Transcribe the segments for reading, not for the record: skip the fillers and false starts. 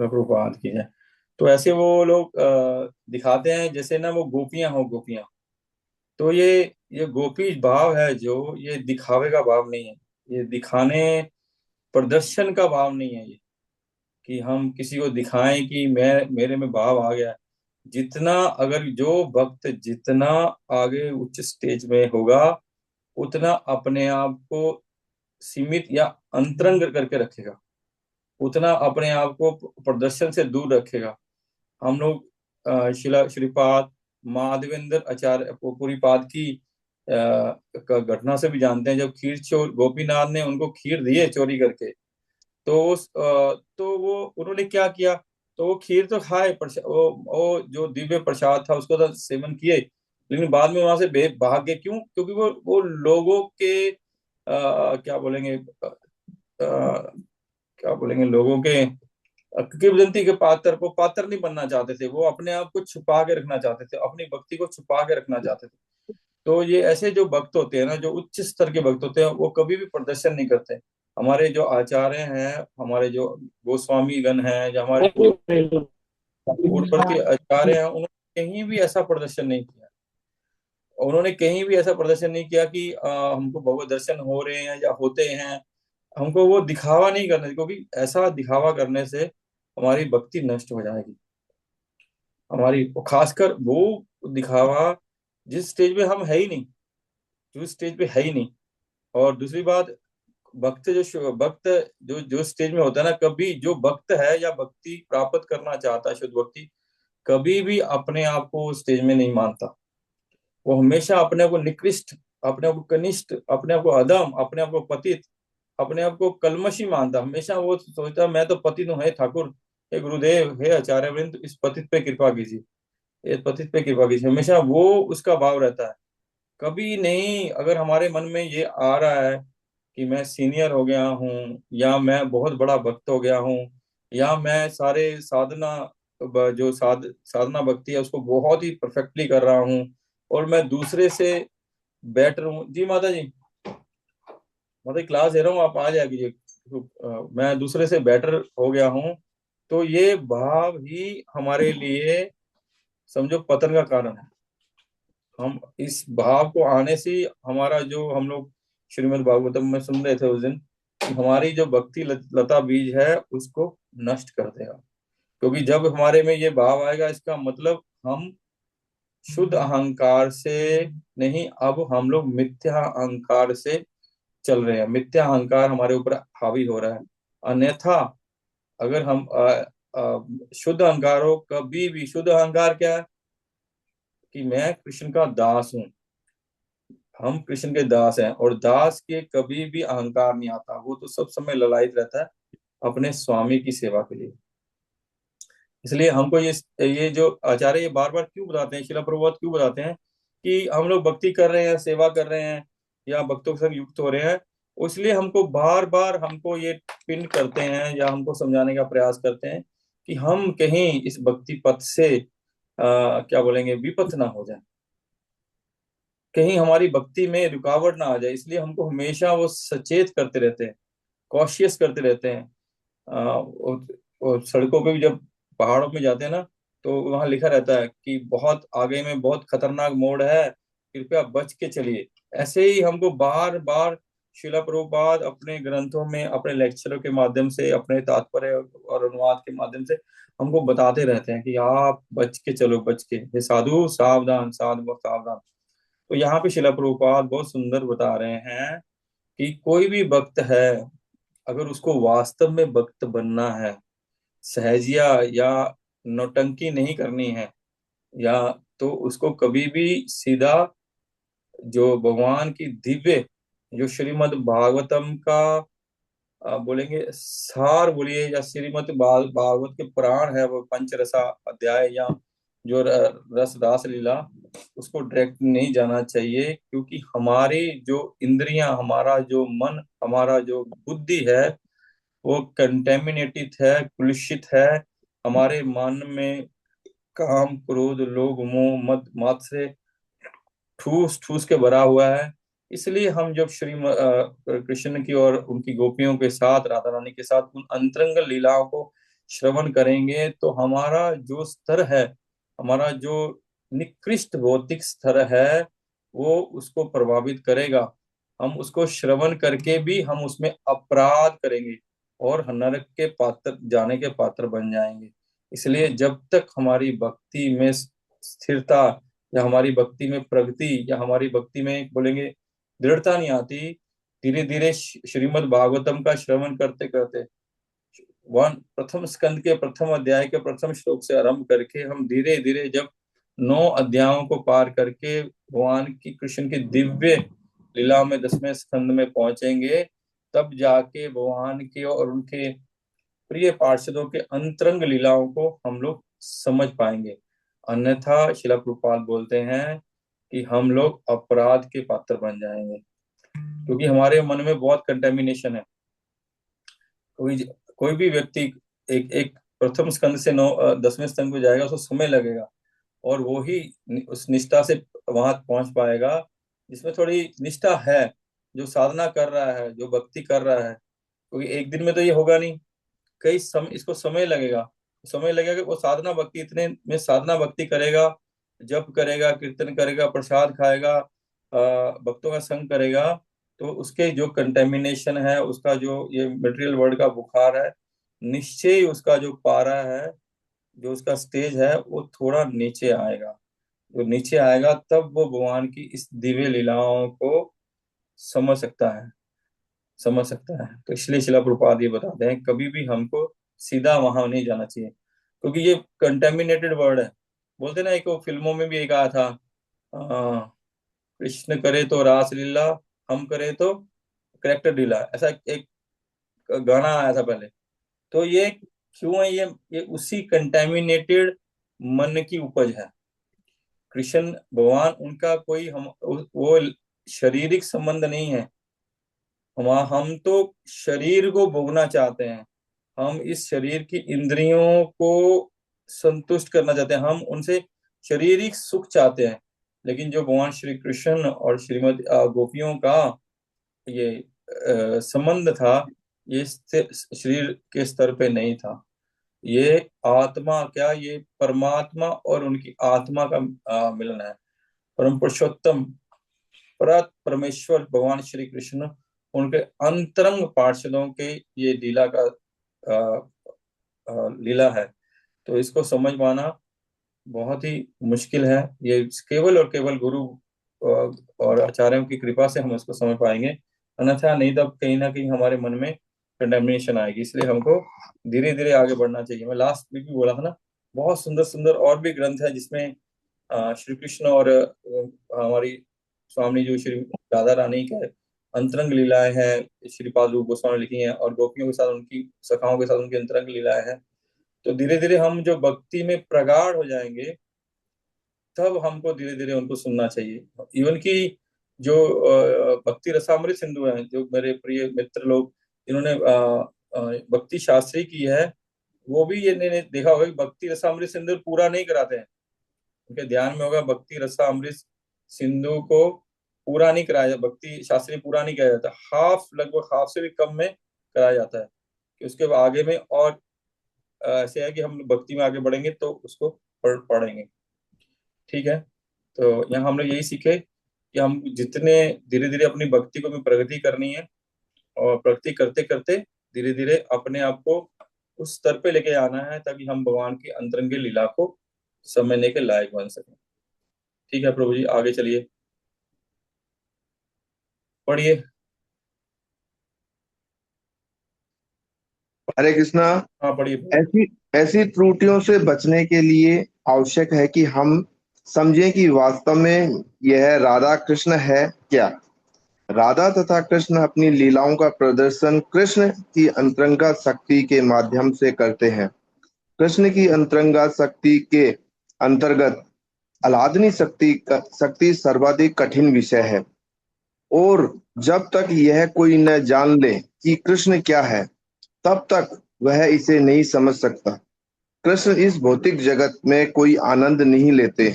प्रभुपाद की है। तो ऐसे वो लोग दिखाते हैं जैसे ना वो गोपियां हो गोपियां। तो ये गोपी भाव है जो, ये दिखावे का भाव नहीं है, ये दिखाने प्रदर्शन का भाव नहीं है ये, कि हम किसी को दिखाएं कि मैं मेरे में भाव आ गया है। जितना, अगर जो भक्त जितना आगे उच्च स्टेज में होगा, उतना अपने आप को सीमित या अंतरंग करके रखेगा, उतना अपने आप को प्रदर्शन से दूर रखेगा। हम लोग शिला श्रीपाद माधवेंद्र आचार्य पुरीपाद की घटना से भी जानते हैं, जब खीर चोर गोपीनाथ ने उनको खीर दी है चोरी करके। तो तो वो उन्होंने क्या किया, तो वो खीर तो खाए, वो जो दिव्य प्रसाद था उसको तो सेवन किए, लेकिन बाद में वहां से भाग गए। क्यों? क्योंकि वो लोगों के क्या बोलेंगे, क्या बोलेंगे, लोगों के किंवदंती के पात्र को पात्र नहीं बनना चाहते थे, वो अपने आप को छुपा के रखना चाहते थे, अपनी भक्ति को छुपा के रखना चाहते थे। तो ये ऐसे जो भक्त होते हैं ना, जो उच्च स्तर के भक्त होते हैं, वो कभी भी प्रदर्शन नहीं करते। हमारे जो आचार्य हैं, हमारे जो गोस्वामी गण हैं, जो हमारे पूर्ववर्ती आचार्य हैं, उन्होंने कहीं भी ऐसा प्रदर्शन नहीं किया। उन्होंने कहीं भी ऐसा प्रदर्शन नहीं किया कि हमको भगवत दर्शन हो रहे हैं या होते हैं। हमको वो दिखावा नहीं करना, क्योंकि ऐसा दिखावा करने से हमारी भक्ति नष्ट हो जाएगी। हमारी खासकर वो दिखावा जिस स्टेज पे हम है ही नहीं, जो स्टेज पे है ही नहीं। और दूसरी बात, भक्त जो जो स्टेज में होता है ना, कभी जो भक्त है या भक्ति प्राप्त करना चाहता है, शुद्ध भक्ति, कभी भी अपने आप को स्टेज में नहीं मानता। वो हमेशा अपने आप को निकृष्ट, अपने आप को कनिष्ठ, अपने आप को अधम, अपने आप को पतित, अपने आप को कलमशी मानता। हमेशा वो सोचता मैं तो पतित हूँ, हे ठाकुर, हे गुरुदेव, हे आचार्य वृंद, इस पतित पे कृपा कीजिए, इस पतित पे कृपा कीजिए। हमेशा वो उसका भाव रहता है। कभी नहीं, अगर हमारे मन में ये आ रहा है कि मैं सीनियर हो गया हूँ, या मैं बहुत बड़ा भक्त हो गया हूँ, या मैं सारे साधना जो साधना भक्ति है उसको बहुत ही परफेक्टली कर रहा हूँ, और मैं दूसरे से बेटर हूँ। जी माता जी, माता जी क्लास ले रहा हूँ, आप आ जाएगी जी। तो, मैं दूसरे से बेटर हो गया हूँ, तो ये भाव ही हमारे लिए समझो पतन का कारण है। हम इस भाव को आने से ही हमारा जो, हम लोग श्रीमद् भागवतम में सुन रहे थे उस दिन, कि हमारी जो भक्ति लता बीज है उसको नष्ट कर देगा। क्योंकि जब हमारे में ये भाव आएगा, इसका मतलब हम शुद्ध अहंकार से नहीं, अब हम लोग मिथ्या अहंकार से चल रहे हैं। मिथ्या अहंकार हमारे ऊपर हावी हो रहा है। अन्यथा अगर हम शुद्ध अहंकार हो, कभी भी शुद्ध अहंकार क्या है, कि मैं कृष्ण का दास हूँ, हम कृष्ण के दास हैं, और दास के कभी भी अहंकार नहीं आता, वो तो सब समय ललायत रहता है अपने स्वामी की सेवा के लिए। इसलिए हमको ये जो आचार्य ये बार बार क्यों बताते हैं, शिला प्रभुपाद क्यों बताते हैं कि हम लोग भक्ति कर रहे हैं, सेवा कर रहे हैं, या भक्तों के संग युक्त हो रहे हैं, इसलिए हमको बार बार हमको ये पिन करते हैं, या हमको समझाने का प्रयास करते हैं कि हम कहीं इस भक्ति पथ से क्या बोलेंगे, विपथ ना हो जाए, कहीं हमारी भक्ति में रुकावट ना आ जाए। इसलिए हमको हमेशा वो सचेत करते रहते हैं, कॉशियस करते रहते हैं। और सड़कों पे भी जब पहाड़ों में जाते हैं ना, तो वहां लिखा रहता है कि बहुत आगे में बहुत खतरनाक मोड़ है, कृपया बच के चलिए। ऐसे ही हमको बार बार शिला प्रभुपाद अपने ग्रंथों में, अपने लेक्चरों के माध्यम से, अपने तात्पर्य और अनुवाद के माध्यम से हमको बताते रहते हैं कि आप बच के चलो, बच के, हे साधु सावधान, साधु सावधान। तो यहाँ पे शिला प्रभुपाद बहुत सुंदर बता रहे हैं कि कोई भी भक्त है, अगर उसको वास्तव में भक्त बनना है, सहजिया या नौटंकी नहीं करनी है, या तो उसको कभी भी सीधा जो भगवान की दिव्य, जो श्रीमद् भागवतम का बोलेंगे सार बोलिए, या श्रीमद् भागवत के पुराण है, वो पंचरसा अध्याय, या जो रस रास लीला, उसको डायरेक्ट नहीं जाना चाहिए। क्योंकि हमारी जो इंद्रियां, हमारा जो मन, हमारा जो बुद्धि है, वो कंटेमिनेटेड है, कुलुषित है। हमारे मन में काम क्रोध लोभ मोह मद मात्सर्य ठूस ठूस के भरा हुआ है। इसलिए हम जब कृष्ण की और उनकी गोपियों के साथ, राधा रानी के साथ उन अंतरंग लीलाओं को श्रवण करेंगे तो हमारा जो स्तर है, हमारा जो निकृष्ट भौतिक स्तर है, वो उसको प्रभावित करेगा। हम उसको श्रवण करके भी हम उसमें अपराध करेंगे और नरक के पात्र, जाने के पात्र बन जाएंगे। इसलिए जब तक हमारी भक्ति में स्थिरता, या हमारी भक्ति में प्रगति, या हमारी भक्ति में बोलेंगे दृढ़ता नहीं आती, धीरे धीरे श्रीमद् भागवतम का श्रवण करते करते, प्रथम स्कंद के प्रथम अध्याय के प्रथम श्लोक से आरंभ करके हम धीरे धीरे जब 9 अध्यायों को पार करके भगवान की, कृष्ण की दिव्य लीला में 10वें स्कंद में पहुंचेंगे, तब जाके भगवान के और उनके प्रिय पार्षदों के अंतरंग लीलाओं को हम लोग समझ पाएंगे। अन्यथा शिला प्रभुपाद बोलते हैं कि हम लोग अपराध के पात्र बन जाएंगे, क्योंकि हमारे मन में बहुत कंटेमिनेशन है। कोई कोई भी व्यक्ति एक एक प्रथम स्कंद से 10वें स्कंद को जाएगा, उसको समय लगेगा, और वो ही उस निष्ठा से वहां पहुंच पाएगा जिसमें थोड़ी निष्ठा है, जो साधना कर रहा है, जो भक्ति कर रहा है। क्योंकि एक दिन में तो ये होगा नहीं, इसको समय लगेगा। समय लगेगा, वो साधना भक्ति, इतने में साधना भक्ति करेगा, जप करेगा, कीर्तन करेगा, प्रसाद खाएगा, भक्तों का संग करेगा, तो उसके जो कंटेमिनेशन है, उसका जो ये मटेरियल वर्ल्ड का बुखार है, निश्चय ही उसका जो पारा है, जो उसका स्टेज है, वो थोड़ा नीचे आएगा। जो नीचे आएगा तब वो भगवान की इस दिव्य लीलाओं को समझ सकता है, समझ सकता है। तो इसलिए शिला प्रभुपाद ये बताते हैं कभी भी हमको सीधा वहां नहीं जाना चाहिए, क्योंकि ये कंटेमिनेटेड वर्ड है। बोलते ना, एक वो फिल्मों में भी एक आया था, कृष्ण करे तो रास लीला, हम करे तो करेक्टर ढीला, ऐसा एक गाना आया था पहले। तो ये क्यों है? ये उसी कंटेमिनेटेड मन की उपज है। कृष्ण भगवान, उनका कोई हम वो शारीरिक संबंध नहीं है। हम तो शरीर को भोगना चाहते हैं, हम इस शरीर की इंद्रियों को संतुष्ट करना चाहते हैं, हम उनसे शारीरिक सुख चाहते हैं। लेकिन जो भगवान श्री कृष्ण और श्रीमद गोपियों का ये संबंध था, ये शरीर के स्तर पे नहीं था। ये आत्मा क्या, ये परमात्मा और उनकी आत्मा का मिलन है। परम पुरुषोत्तम परमेश्वर भगवान श्री कृष्ण, उनके अंतरंग पार्षदों के ये लीला का लीला है। तो इसको समझ पाना बहुत ही मुश्किल है। ये केवल और केवल गुरु और आचार्यों की कृपा से हम इसको समझ पाएंगे, अन्यथा नहीं, तब कहीं ना कहीं हमारे मन में कंडेमनेशन आएगी। इसलिए हमको धीरे धीरे आगे बढ़ना चाहिए। मैं लास्ट में भी बोला था ना, बहुत सुंदर सुंदर और भी ग्रंथ है जिसमें श्री कृष्ण और हमारी स्वामी जो श्री राधा रानी के अंतरंग लीलाएं हैं, श्रीपाद रूप गोस्वामी ने लिखी हैं, और गोपियों के साथ, उनकी सखाओं के साथ उनकी अंतरंग लीलाएं हैं। तो धीरे धीरे हम जो भक्ति में प्रगाढ़ हो जाएंगे, तब हमको धीरे धीरे उनको सुनना चाहिए। इवन की जो भक्ति रसामृत सिंधु है, जो मेरे प्रिय मित्र लोग जिन्होंने भक्ति शास्त्री की है, वो भी ये ने देखा होगा कि भक्ति रसामृत सिंधु पूरा नहीं कराते हैं। उनके ध्यान में होगा भक्ति रसामृत सिंधु को पूरा नहीं कराया, भक्ति शास्त्री पूरा नहीं किया जाता, हाफ, लगभग हाफ से भी कम में कराया जाता है। कि उसके आगे में और ऐसे है कि हम भक्ति में आगे बढ़ेंगे तो उसको पढ़ेंगे। ठीक है, तो यहाँ हम लोग यही सीखे कि हम जितने धीरे धीरे अपनी भक्ति को भी प्रगति करनी है, और प्रगति करते करते धीरे धीरे अपने आप को उस स्तर पे लेके आना है, ताकि हम भगवान की अंतरंग लीला को समझने के लायक बन सकें। ठीक है प्रभु जी, आगे चलिए, पढ़िए। हरे कृष्णा। हाँ, पढ़िए प्रभु। ऐसी ऐसी त्रुटियों से बचने के लिए आवश्यक है कि हम समझें कि वास्तव में यह राधा कृष्ण है क्या। राधा तथा कृष्ण अपनी लीलाओं का प्रदर्शन कृष्ण की अंतरंगा शक्ति के माध्यम से करते हैं। कृष्ण की अंतरंगा शक्ति के अंतर्गत आह्लादनी शक्ति सर्वाधिक कठिन विषय है, और जब तक यह कोई न जान ले कि कृष्ण क्या है, तब तक वह इसे नहीं समझ सकता। कृष्ण इस भौतिक जगत में कोई आनंद नहीं लेते,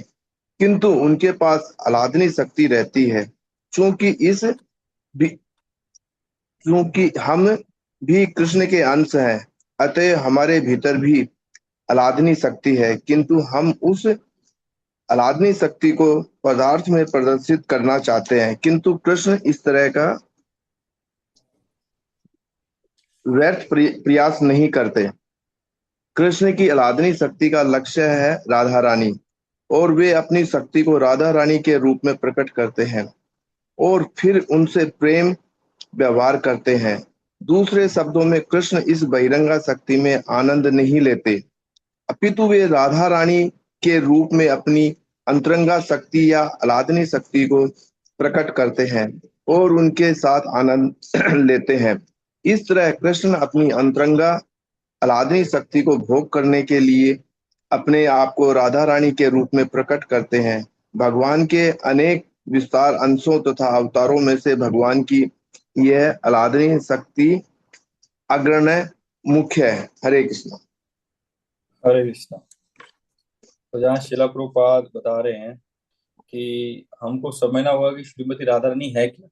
किंतु उनके पास आह्लादनी शक्ति रहती है। चूंकि इस भी चूंकि हम भी कृष्ण के अंश हैं, अतः हमारे भीतर भी अलादनी शक्ति है, किंतु हम उस अलादनी शक्ति को पदार्थ में प्रदर्शित करना चाहते हैं। किंतु कृष्ण इस तरह का व्यर्थ प्रयास नहीं करते। कृष्ण की अलादनी शक्ति का लक्ष्य है राधा रानी, और वे अपनी शक्ति को राधा रानी के रूप में प्रकट करते हैं और फिर उनसे प्रेम व्यवहार करते हैं। दूसरे शब्दों में, कृष्ण इस बहिरंगा शक्ति में आनंद नहीं लेते, अपितु वे राधा रानी के रूप में अपनी अंतरंगा शक्ति या अलादनी शक्ति को प्रकट करते हैं और उनके साथ आनंद लेते हैं। इस तरह कृष्ण अपनी अंतरंगा अलादनी शक्ति को भोग करने के लिए अपने आप को राधा रानी के रूप में प्रकट करते हैं। भगवान के अनेक विस्तार अंशों तथा अवतारों में से भगवान की यह अलादनी शक्ति अग्रण्य मुख्य है। हरे कृष्ण। हरे कृष्णा। तो जहाँ शिला प्रभुपाद बता रहे हैं कि हमको समझना होगा कि श्रीमती राधा रानी है क्या,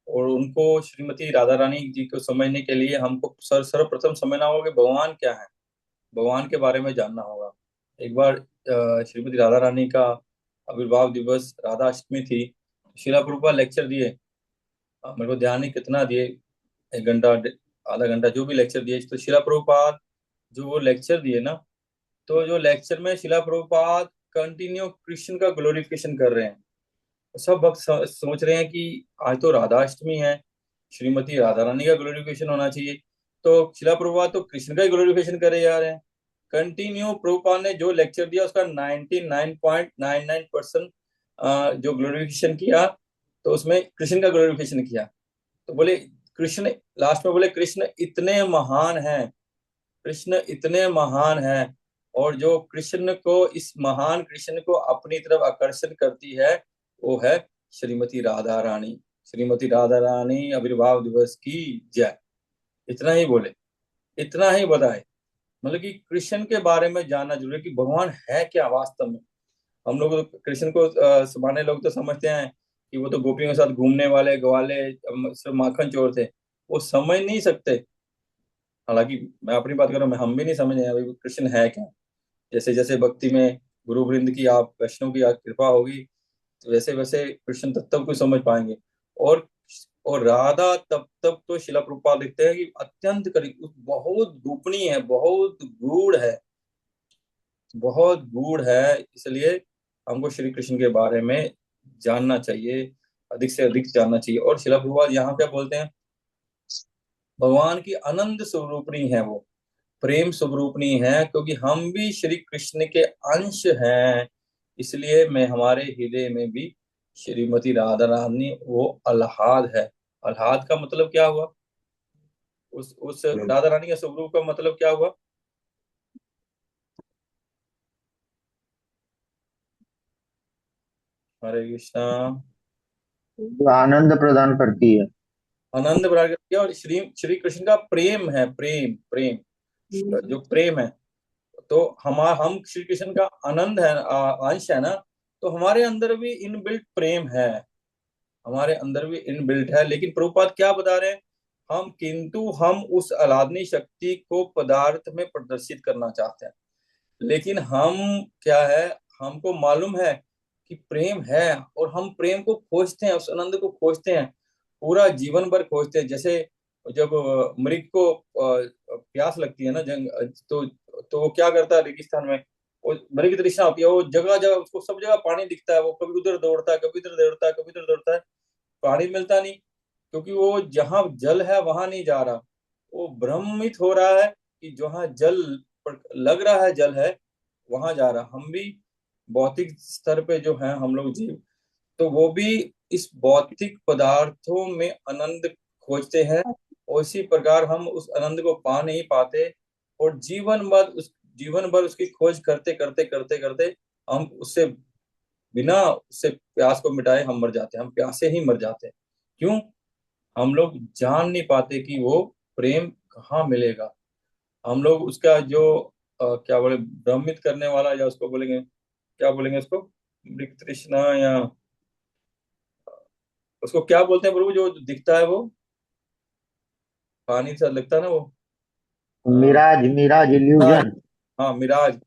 और उनको श्रीमती राधा रानी जी को समझने के लिए हमको सर्वप्रथम समझना होगा कि भगवान क्या है, भगवान के बारे में जानना होगा। एक बार श्रीमती राधा रानी का आविर्भाव दिवस राधा अष्टमी थी। शिला प्रभुपाद लेक्चर दिए। मेरे को ध्यान नहीं कितना दिए, 1 घंटा आधा घंटा जो भी लेक्चर दिए। तो शिला प्रभुपाद जो वो लेक्चर दिए ना, तो जो लेक्चर में शिला प्रभुपाद कंटिन्यू कृष्ण का ग्लोरिफिकेशन कर रहे हैं। सब भक्त सोच रहे हैं कि आज तो राधाष्टमी है, श्रीमती राधा रानी का ग्लोरिफिकेशन होना चाहिए। तो शिला प्रभुपाद तो कृष्ण का ही ग्लोरिफिकेशन करे जा रहे हैं। कंटिन्यू प्रभुपाद ने जो लेक्चर दिया उसका 99.99% जो ग्लोरिफिकेशन किया, तो उसमें कृष्ण का ग्लोरिफिकेशन किया। तो बोले कृष्ण, लास्ट में बोले कृष्ण इतने महान हैं, कृष्ण इतने महान हैं। और जो कृष्ण को, इस महान कृष्ण को अपनी तरफ आकर्षण करती है, वो है श्रीमती राधा रानी। श्रीमती राधा रानी आविर्भाव दिवस की जय। इतना ही बोले, इतना ही बताए। मतलब कि कृष्ण के बारे में जानना जरूरी है कि भगवान है क्या वास्तव में। हम लोग तो कृष्ण को सामान्य लोग तो समझते हैं कि वो तो गोपियों के साथ घूमने वाले ग्वाले, सिर्फ माखन चोर थे। वो समझ नहीं सकते। हालांकि मैं अपनी बात करूं, मैं हम भी नहीं समझ रहे हैं भाई कृष्ण है क्या। जैसे जैसे भक्ति में गुरु वृंद की, आप वैष्णव की कृपा होगी, तो वैसे वैसे कृष्ण तत्व को समझ पाएंगे। और और राधा तब तब तो शिला प्रभुपाद लिखते हैं कि अत्यंत करीब, बहुत गोपनीय है, बहुत गूढ़ है, बहुत गूढ़ है। इसलिए हमको श्री कृष्ण के बारे में जानना चाहिए, अधिक से अधिक जानना चाहिए। और शिला प्रभुपाद यहाँ क्या बोलते हैं, भगवान की अनंत स्वरूपणी है वो, प्रेम स्वरूपणी है, क्योंकि हम भी श्री कृष्ण के अंश हैं। इसलिए मैं, हमारे हृदय में भी श्रीमती राधा रानी वो अल्लाद है। अल्लाद का मतलब क्या हुआ, उस राधा रानी का स्वरूप का मतलब क्या हुआ। हरे कृष्णा। जो आनंद प्रदान करती है। आनंद प्रदान करती है, और श्री श्री कृष्ण का प्रेम है, प्रेम प्रेम, जो प्रेम है। तो हम श्री कृष्ण का आनंद है, अंश है ना। तो हमारे अंदर भी इनबिल्ट प्रेम है, हमारे अंदर भी इनबिल्ट है। लेकिन प्रभुपाद क्या बता रहे हैं, हम किंतु हम उस आह्लादनी शक्ति को पदार्थ में प्रदर्शित करना चाहते हैं। लेकिन हम क्या है, हमको मालूम है कि प्रेम है, और हम प्रेम को खोजते हैं, उस आनंद को खोजते हैं, पूरा जीवन भर खोजते हैं। जैसे जब मृग को प्यास लगती है ना, जंग, तो वो क्या करता है रेगिस्तान में, वो मृग की तृष्णा होती है, वो जगह जगह उसको सब जगह पानी दिखता है, वो कभी उधर दौड़ता है, कभी इधर दौड़ता है, कभी इधर दौड़ता है, पानी मिलता नहीं। क्योंकि वो जहां जल है वहां नहीं जा रहा, वो भ्रमित हो रहा है कि जहां जल लग रहा है, जल है, वहां जा रहा। हम भी भौतिक स्तर पे जो है हम लोग जीव, तो वो भी इस भौतिक पदार्थों में आनंद खोजते हैं। और इसी प्रकार हम उस आनंद को पा नहीं पाते, और जीवन भर उसकी खोज करते करते करते करते हम उससे, बिना उससे प्यास को मिटाए हम मर जाते हैं, हम प्यासे ही मर जाते हैं। क्यों, हम लोग जान नहीं पाते कि वो प्रेम कहाँ मिलेगा। हम लोग उसका जो क्या बोले, भ्रमित करने वाला, या उसको बोलेंगे, क्या बोलेंगे उसको, मृग तृष्णा, या उसको क्या बोलते हैं प्रभु, जो दिखता है वो पानी सा लगता है ना वो, मिराज मिराज मिराज। इल्यूजन। हाँ मिराज।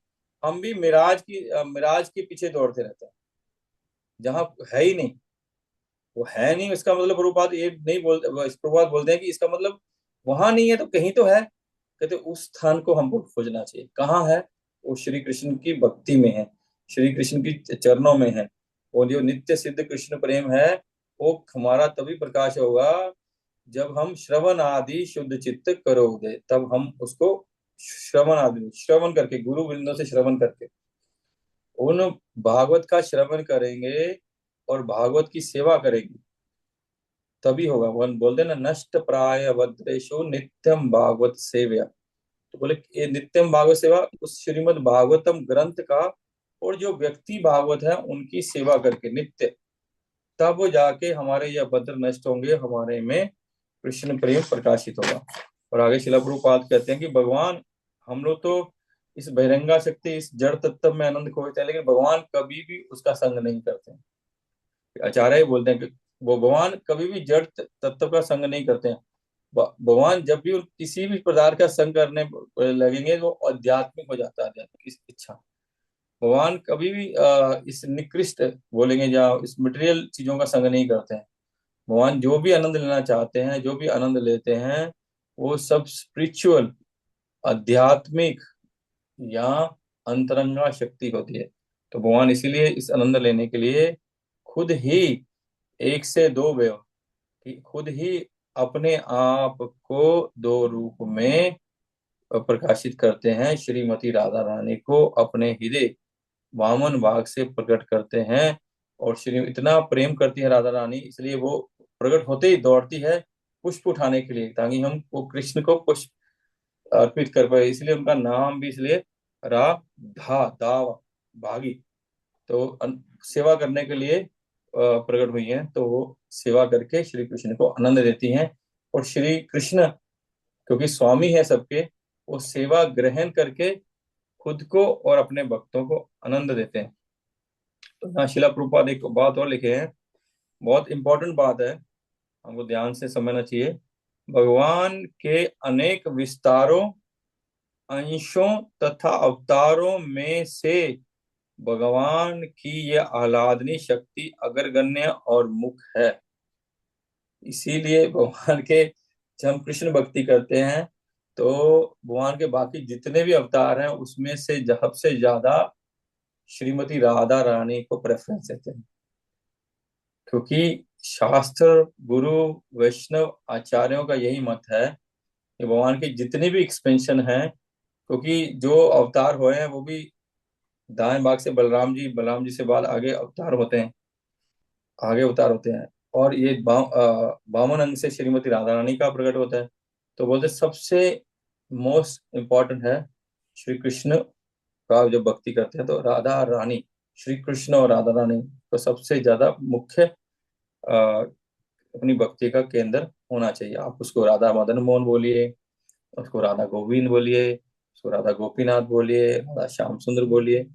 हम भी मिराज के पीछे दौड़ते रहते हैं, जहाँ है ही नहीं। वो है नहीं, इसका मतलब प्रभुपाद ये नहीं बोलते, प्रभुपाद बोलते हैं कि इसका मतलब वहां नहीं है तो कहीं तो है। कहते उस स्थान को हमको खोजना चाहिए, कहाँ है? वो श्री कृष्ण की भक्ति में है, श्री कृष्ण की चरणों में है। वो जो नित्य सिद्ध कृष्ण प्रेम है, वो हमारा तभी प्रकाश होगा जब हम श्रवण आदि शुद्ध चित्त करोगे, तब हम उसको श्रवण आदि श्रवण करके, गुरु वृंदों से श्रवण करके उन भागवत का श्रवण करेंगे और भागवत की सेवा करेंगे, तभी होगा। वन बोलते हैं ना, नष्ट प्राय भद्रेशो नित्यम भागवत सेव्या। तो बोले ये नित्यम भागवत सेवा उस श्रीमद् भागवतम ग्रंथ का, और जो व्यक्ति भागवत है उनकी सेवा करके नित्य, तब जाके हमारे ये भद्र नष्ट होंगे, हमारे में कृष्ण प्रेम प्रकाशित होगा। और आगे शिला प्रभुपाद कहते हैं कि भगवान, हम लोग तो इस बहिरंगा शक्ति, इस जड़ तत्व में आनंद खोजते हैं, लेकिन भगवान कभी भी उसका संग नहीं करते हैं। आचार्य बोलते हैं कि वो भगवान कभी भी जड़ तत्व का संग नहीं करते हैं। भगवान जब भी किसी भी प्रकार का संग करने लगेंगे, वो आध्यात्मिक हो जाता है, आध्यात्मिक इच्छा। भगवान कभी भी इस निकृष्ट बोलेंगे या इस मटेरियल चीजों का संग नहीं करते हैं। भगवान जो भी आनंद लेना चाहते हैं, जो भी आनंद लेते हैं, वो सब स्पिरिचुअल, आध्यात्मिक या अंतरंगा शक्ति होती है। तो भगवान इसीलिए इस आनंद लेने के लिए खुद ही एक से दो व्यव कि खुद ही अपने आप को दो रूप में प्रकाशित करते हैं। श्रीमती राधा रानी को अपने हृदय वामन भाग से प्रकट करते हैं, और श्री इतना प्रेम करती है राधा रानी, इसलिए वो प्रकट होते ही दौड़ती है पुष्प उठाने के लिए, ताकि हम वो कृष्ण को पुष्प अर्पित कर पाए। इसलिए उनका नाम भी इसलिए राधा दाव भागी। तो सेवा करने के लिए प्रकट हुई हैं, तो वो सेवा करके श्री कृष्ण को आनंद देती हैं। और श्री कृष्ण क्योंकि स्वामी है सबके, वो सेवा ग्रहण करके खुद को और अपने भक्तों को आनंद देते हैं। तो यहाँ शिला प्रभुपाद एक बात और लिखे हैं, बहुत इंपॉर्टेंट बात है, हमको ध्यान से समझना चाहिए। भगवान के अनेक विस्तारों, अंशों तथा अवतारों में से भगवान की यह आह्लादनी शक्ति अग्रगण्य और मुख्य है। इसीलिए भगवान के, जब हम कृष्ण भक्ति करते हैं, तो भगवान के बाकी जितने भी अवतार हैं उसमें से सबसे ज्यादा श्रीमती राधा रानी को प्रेफरेंस देते हैं। क्योंकि शास्त्र, गुरु, वैष्णव आचार्यों का यही मत है कि भगवान के जितने भी एक्सपेंशन हैं, क्योंकि जो अवतार हुए हैं वो भी दाएं भाग से बलराम जी से बाद आगे अवतार होते हैं, आगे अवतार होते हैं। और ये बामन अंग से श्रीमती राधा रानी का प्रकट होता है। तो बोलते सबसे मोस्ट इम्पोर्टेंट है श्री कृष्ण का, जब भक्ति करते हैं तो राधा रानी, श्री कृष्ण और राधा रानी को सबसे ज्यादा मुख्य अपनी भक्ति का केंद्र होना चाहिए। आप उसको राधा मदन मोहन बोलिए, उसको राधा गोविंद बोलिए, उसको राधा गोपीनाथ बोलिए, राधा श्याम सुंदर बोलिए,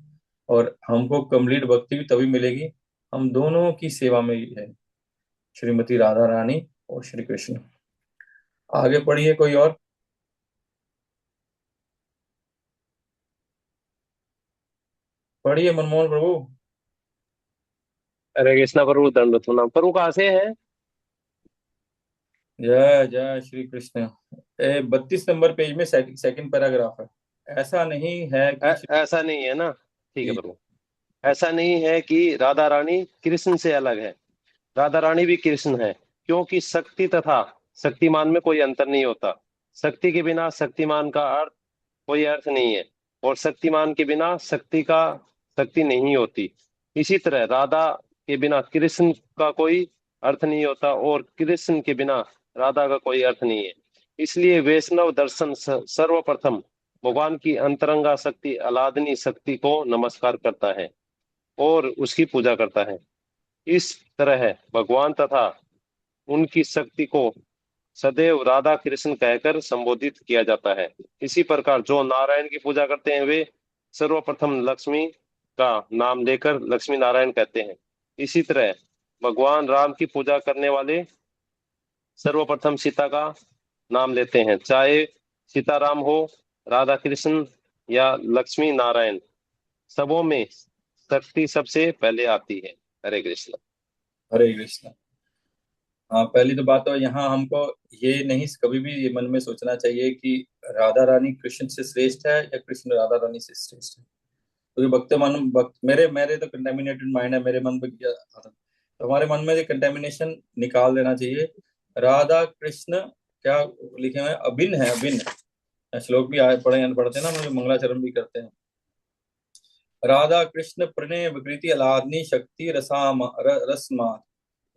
और हमको कंप्लीट भक्ति भी तभी मिलेगी, हम दोनों की सेवा में ही है, श्रीमती राधा रानी और श्री कृष्ण। आगे पढ़िए कोई और। पढ़िए मनमोहन प्रभु। हरे कृष्णा प्रभु, दंड प्रणाम प्रभु। कहाँ से है? जय जय श्री कृष्ण। 32 नंबर पेज में सेकंड पैराग्राफ है। ऐसा नहीं है कि ऐसा नहीं है ना? ठीक है जी। प्रभु। ऐसा नहीं है कि राधा रानी कृष्ण से अलग है। राधा रानी भी कृष्ण है, क्योंकि शक्ति तथा शक्तिमान में कोई अंतर नहीं होता। शक्ति के बिना शक्तिमान का अर्थ कोई अर्थ नहीं है, और शक्तिमान के बिना शक्ति का शक्ति नहीं होती। इसी तरह राधा के बिना कृष्ण का कोई अर्थ नहीं होता, और कृष्ण के बिना राधा का कोई अर्थ नहीं है। इसलिए वैष्णव दर्शन सर्वप्रथम भगवान की अंतरंगा शक्ति अलादनी शक्ति को नमस्कार करता है और उसकी पूजा करता है। इस तरह भगवान तथा उनकी शक्ति को सदैव राधा कृष्ण कहकर संबोधित किया जाता है। इसी प्रकार जो नारायण की पूजा करते हैं, वे सर्वप्रथम लक्ष्मी का नाम लेकर लक्ष्मी नारायण कहते हैं। इसी तरह भगवान राम की पूजा करने वाले सर्वप्रथम सीता का नाम लेते हैं, चाहे सीताराम हो, राधा कृष्ण या लक्ष्मी नारायण, सबों में शक्ति सबसे पहले आती है। हरे कृष्ण। हरे कृष्ण। हाँ, पहली तो बात तो यहाँ हमको ये नहीं कभी भी ये मन में सोचना चाहिए कि राधा रानी कृष्ण से श्रेष्ठ है या कृष्ण राधा रानी से श्रेष्ठ है। क्योंकि भक्त मेरे मेरे तो कंटेमिनेटेड माइंड है, मेरे मन में क्या आता, तो हमारे मन में ये कंटेमिनेशन निकाल देना चाहिए। राधा कृष्ण क्या लिखे हुए हैं, अभिन्न है, अभिन्न। श्लोक भी आए पढ़ते हैं ना, हम लोग मंगलाचरण भी करते हैं। राधा कृष्ण प्रणय विकृति अलादनी शक्ति रसमा,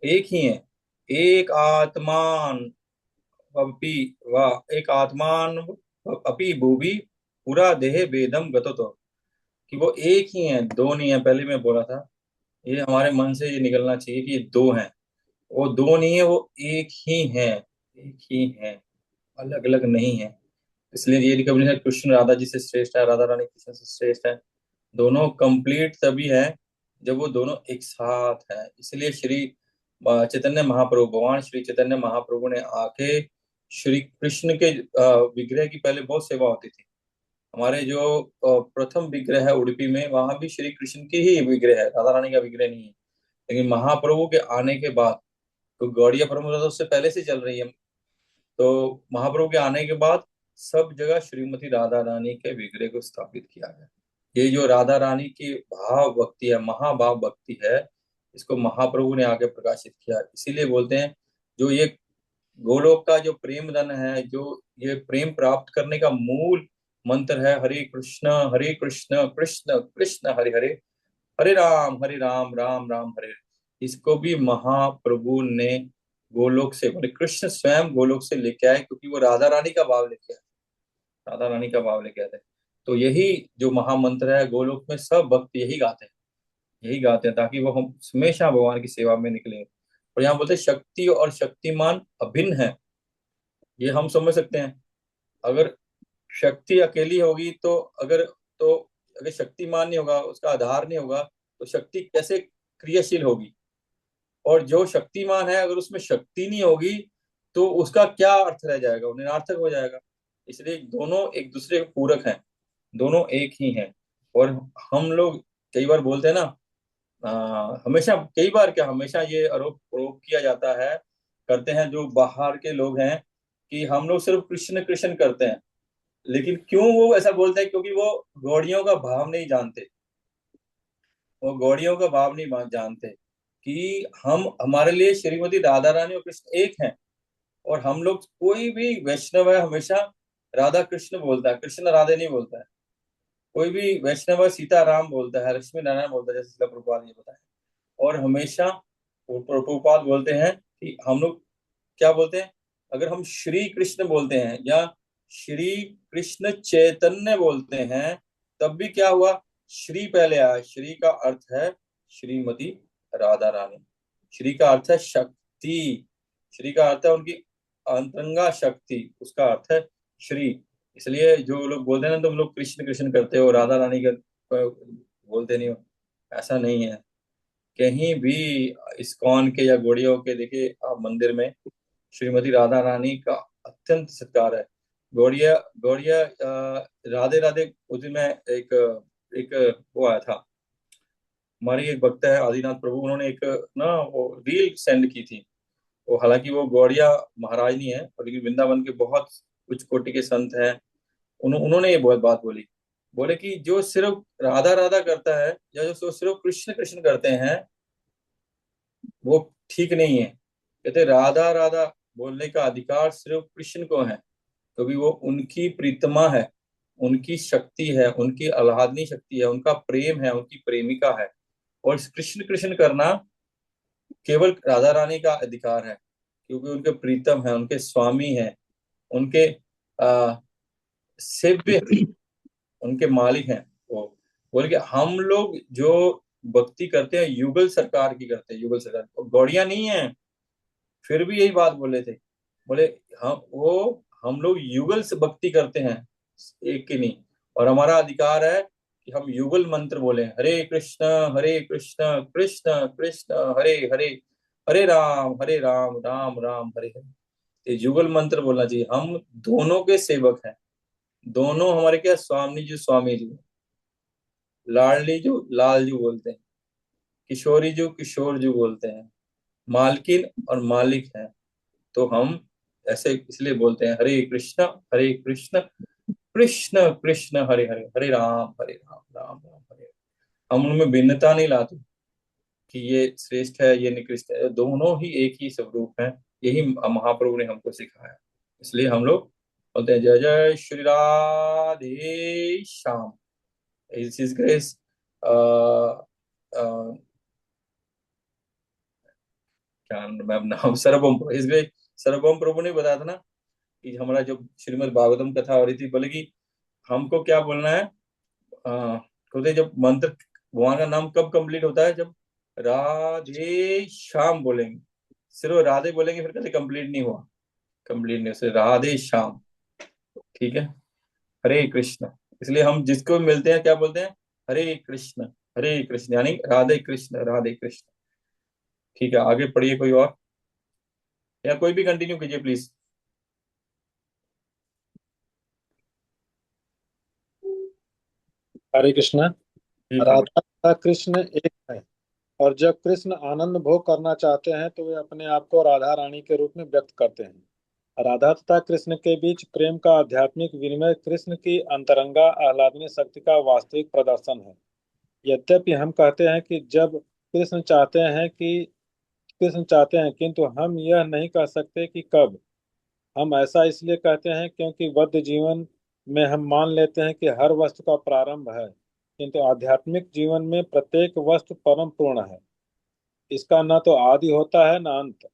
एक ही है, एक आत्मान अपि एक आत्मान अपि भूवि पूरा देह वेदम गतो, तो कि वो एक ही है, दो नहीं है। पहले मैं बोला था, ये हमारे मन से ये निकलना चाहिए कि ये दो हैं। वो दो नहीं है, वो एक ही है, एक ही है, अलग अलग नहीं है। इसलिए ये कभी नहीं कृष्ण राधा जी से श्रेष्ठ है, राधा रानी कृष्ण से श्रेष्ठ है। दोनों कंप्लीट तभी है जब वो दोनों एक साथ है। इसलिए श्री चैतन्य महाप्रभु, भगवान श्री चैतन्य महाप्रभु ने आके श्री कृष्ण के विग्रह की पहले बहुत सेवा होती थी। हमारे जो प्रथम विग्रह है उडुपी में, वहां भी श्री कृष्ण की ही विग्रह है, राधा रानी का विग्रह नहीं है। लेकिन महाप्रभु के आने के बाद, तो गौड़िया परंपरा तो उससे पहले से चल रही है, तो महाप्रभु के आने के बाद सब जगह श्रीमती राधा रानी के विग्रह को स्थापित किया गया। ये जो राधा रानी की भाव भक्ति है, महाभाव भक्ति है, इसको महाप्रभु ने आगे प्रकाशित किया। इसीलिए बोलते हैं जो ये गोलोक का जो प्रेम धन है, जो ये प्रेम प्राप्त करने का मूल मंत्र है, हरे कृष्ण कृष्ण कृष्ण हरे हरे, हरे राम राम राम हरे हरे। इसको भी महाप्रभु ने गोलोक से, बोले कृष्ण स्वयं गोलोक से लेके आए, क्योंकि वो राधा रानी का भाव लेके आए, राधा रानी का भाव लेके आए थे। तो यही जो महामंत्र है, गोलोक में सब भक्त यही गाते हैं, यही गाते हैं, ताकि वो हम हमेशा भगवान की सेवा में निकले। और यहाँ बोलते हैं शक्ति और शक्तिमान अभिन्न है, ये हम समझ सकते हैं। अगर शक्ति अकेली होगी तो तो अगर शक्तिमान नहीं होगा, उसका आधार नहीं होगा, तो शक्ति कैसे क्रियाशील होगी। और जो शक्तिमान है, अगर उसमें शक्ति नहीं होगी तो उसका क्या अर्थ रह जाएगा, वो निरर्थक हो जाएगा। इसलिए दोनों एक दूसरे के पूरक हैं, दोनों एक ही हैं। और हम लोग कई बार बोलते हैं ना, हमेशा, कई बार क्या, हमेशा ये आरोप प्रयोग किया जाता है, करते हैं जो बाहर के लोग हैं, कि हम लोग सिर्फ कृष्ण कृष्ण करते हैं। लेकिन क्यों वो ऐसा बोलते हैं? क्योंकि वो गौड़ियों का भाव नहीं जानते, वो गौड़ियों का भाव नहीं जानते कि हम, हमारे लिए श्रीमती राधा रानी और कृष्ण एक हैं। और हम लोग, कोई भी वैष्णव है हमेशा राधा कृष्ण बोलता है, कृष्ण राधे नहीं बोलता है। कोई भी वैष्णव है सीता राम बोलता है, लक्ष्मी नारायण बोलता है, जैसे शिला प्रभुपाद ने बताया। और हमेशा प्रभुपाद बोलते हैं कि हम लोग क्या बोलते हैं, अगर हम श्री कृष्ण बोलते हैं या श्री कृष्ण चैतन्य बोलते हैं, तब भी क्या हुआ, श्री पहले आया। श्री का अर्थ है श्रीमती राधा रानी, श्री का अर्थ है शक्ति, श्री का अर्थ है उनकी अंतरंगा शक्ति, उसका अर्थ है श्री। इसलिए जो लोग बोलते हैं ना, तुम लोग कृष्ण कृष्ण करते हो, राधा रानी का बोलते नहीं हो, ऐसा नहीं है। कहीं भी इस्कॉन के या गौड़ियों के देखिए आप मंदिर में श्रीमती राधा रानी का अत्यंत सत्कार है। गौड़िया गौड़िया राधे राधे, उस दिन मैं एक एक वो आया था, हमारी एक भक्त है आदिनाथ प्रभु, उन्होंने एक ना वो रील सेंड की थी। वो हालांकि वो गौड़िया महाराज नहीं है, और लेकिन वृंदावन के बहुत उच्च कोटि के संत हैं। उन्होंने ये बहुत बात बोली, बोले कि जो सिर्फ राधा राधा करता है या जो सिर्फ कृष्ण कृष्ण करते हैं, वो ठीक नहीं है। कहते राधा राधा बोलने का अधिकार सिर्फ कृष्ण को है, क्योंकि वो उनकी प्रीतमा है, उनकी शक्ति है, उनकी आह्लादनी शक्ति है, उनका प्रेम है, उनकी प्रेमिका है। और कृष्ण कृष्ण करना केवल राधा रानी का अधिकार है, क्योंकि उनके प्रीतम है, उनके स्वामी है, उनके सेव्य, उनके मालिक हैं वो। बोल के हम लोग जो भक्ति करते हैं युगल सरकार की करते हैं, युगल सरकार, गौड़िया नहीं है। फिर भी यही बात बोले थे, बोले हम लोग युगल से भक्ति करते हैं, एक की नहीं। और हमारा अधिकार है कि हम युगल मंत्र बोले, हरे कृष्ण कृष्ण कृष्ण हरे हरे, हरे राम राम राम हरे हरे। ये युगल मंत्र बोलना चाहिए। हम दोनों के सेवक हैं, दोनों हमारे क्या, स्वामी जी स्वामी जी, लाडली जो लाल जी बोलते हैं, किशोरी जो किशोर जी बोलते हैं, मालकिन और मालिक हैं। तो हम ऐसे इसलिए बोलते हैं हरे कृष्ण कृष्ण कृष्ण हरे हरे, हरे राम राम राम हरे हरे। हम उनमें भिन्नता नहीं लाते कि ये श्रेष्ठ है ये निकृष्ट है, दोनों ही एक ही स्वरूप है। यही महाप्रभु ने हमको सिखाया। इसलिए हम लोग बोलते हैं जय जय श्री राधे श्याम। इस इज ग्रेस क्या मैं नाम, सर्वम प्रभु, इस ग्रेस सर्वम प्रभु ने बताया था ना कि हमारा जो श्रीमद् भागवतम कथा हो रही थी, बोले कि हमको क्या बोलना है। कहते जब मंत्र, भगवान का नाम कब कंप्लीट होता है, जब राधे श्याम बोलेंगे। सिर्फ राधे बोलेंगे फिर कहते कंप्लीट नहीं हुआ, कंप्लीट नहीं, सिर्फ राधे श्याम। ठीक है, हरे कृष्ण। इसलिए हम जिसको भी मिलते हैं क्या बोलते हैं, हरे कृष्ण यानी राधे कृष्ण राधे कृष्ण। ठीक है, आगे पढ़िए कोई और, या कोई भी कंटिन्यू कीजिए प्लीज। हरे कृष्ण। जी प्रभु। राधा तथा कृष्ण एक है, और जब कृष्ण आनंद भोग करना चाहते हैं तो वे अपने आप को राधा रानी के रूप में व्यक्त करते हैं। राधा तथा कृष्ण के बीच प्रेम का आध्यात्मिक विनिमय कृष्ण की अंतरंगा आह्लादनी शक्ति का वास्तविक प्रदर्शन है। यद्यपि हम कहते हैं कि जब कृष्ण चाहते हैं, किंतु हम यह नहीं कह सकते कि कब। हम ऐसा इसलिए कहते हैं क्योंकि बद्ध जीवन में हम मान लेते हैं कि हर वस्तु का प्रारंभ है, किंतु आध्यात्मिक जीवन में प्रत्येक वस्तु परम पूर्ण है। इसका न तो आदि होता है न अंत।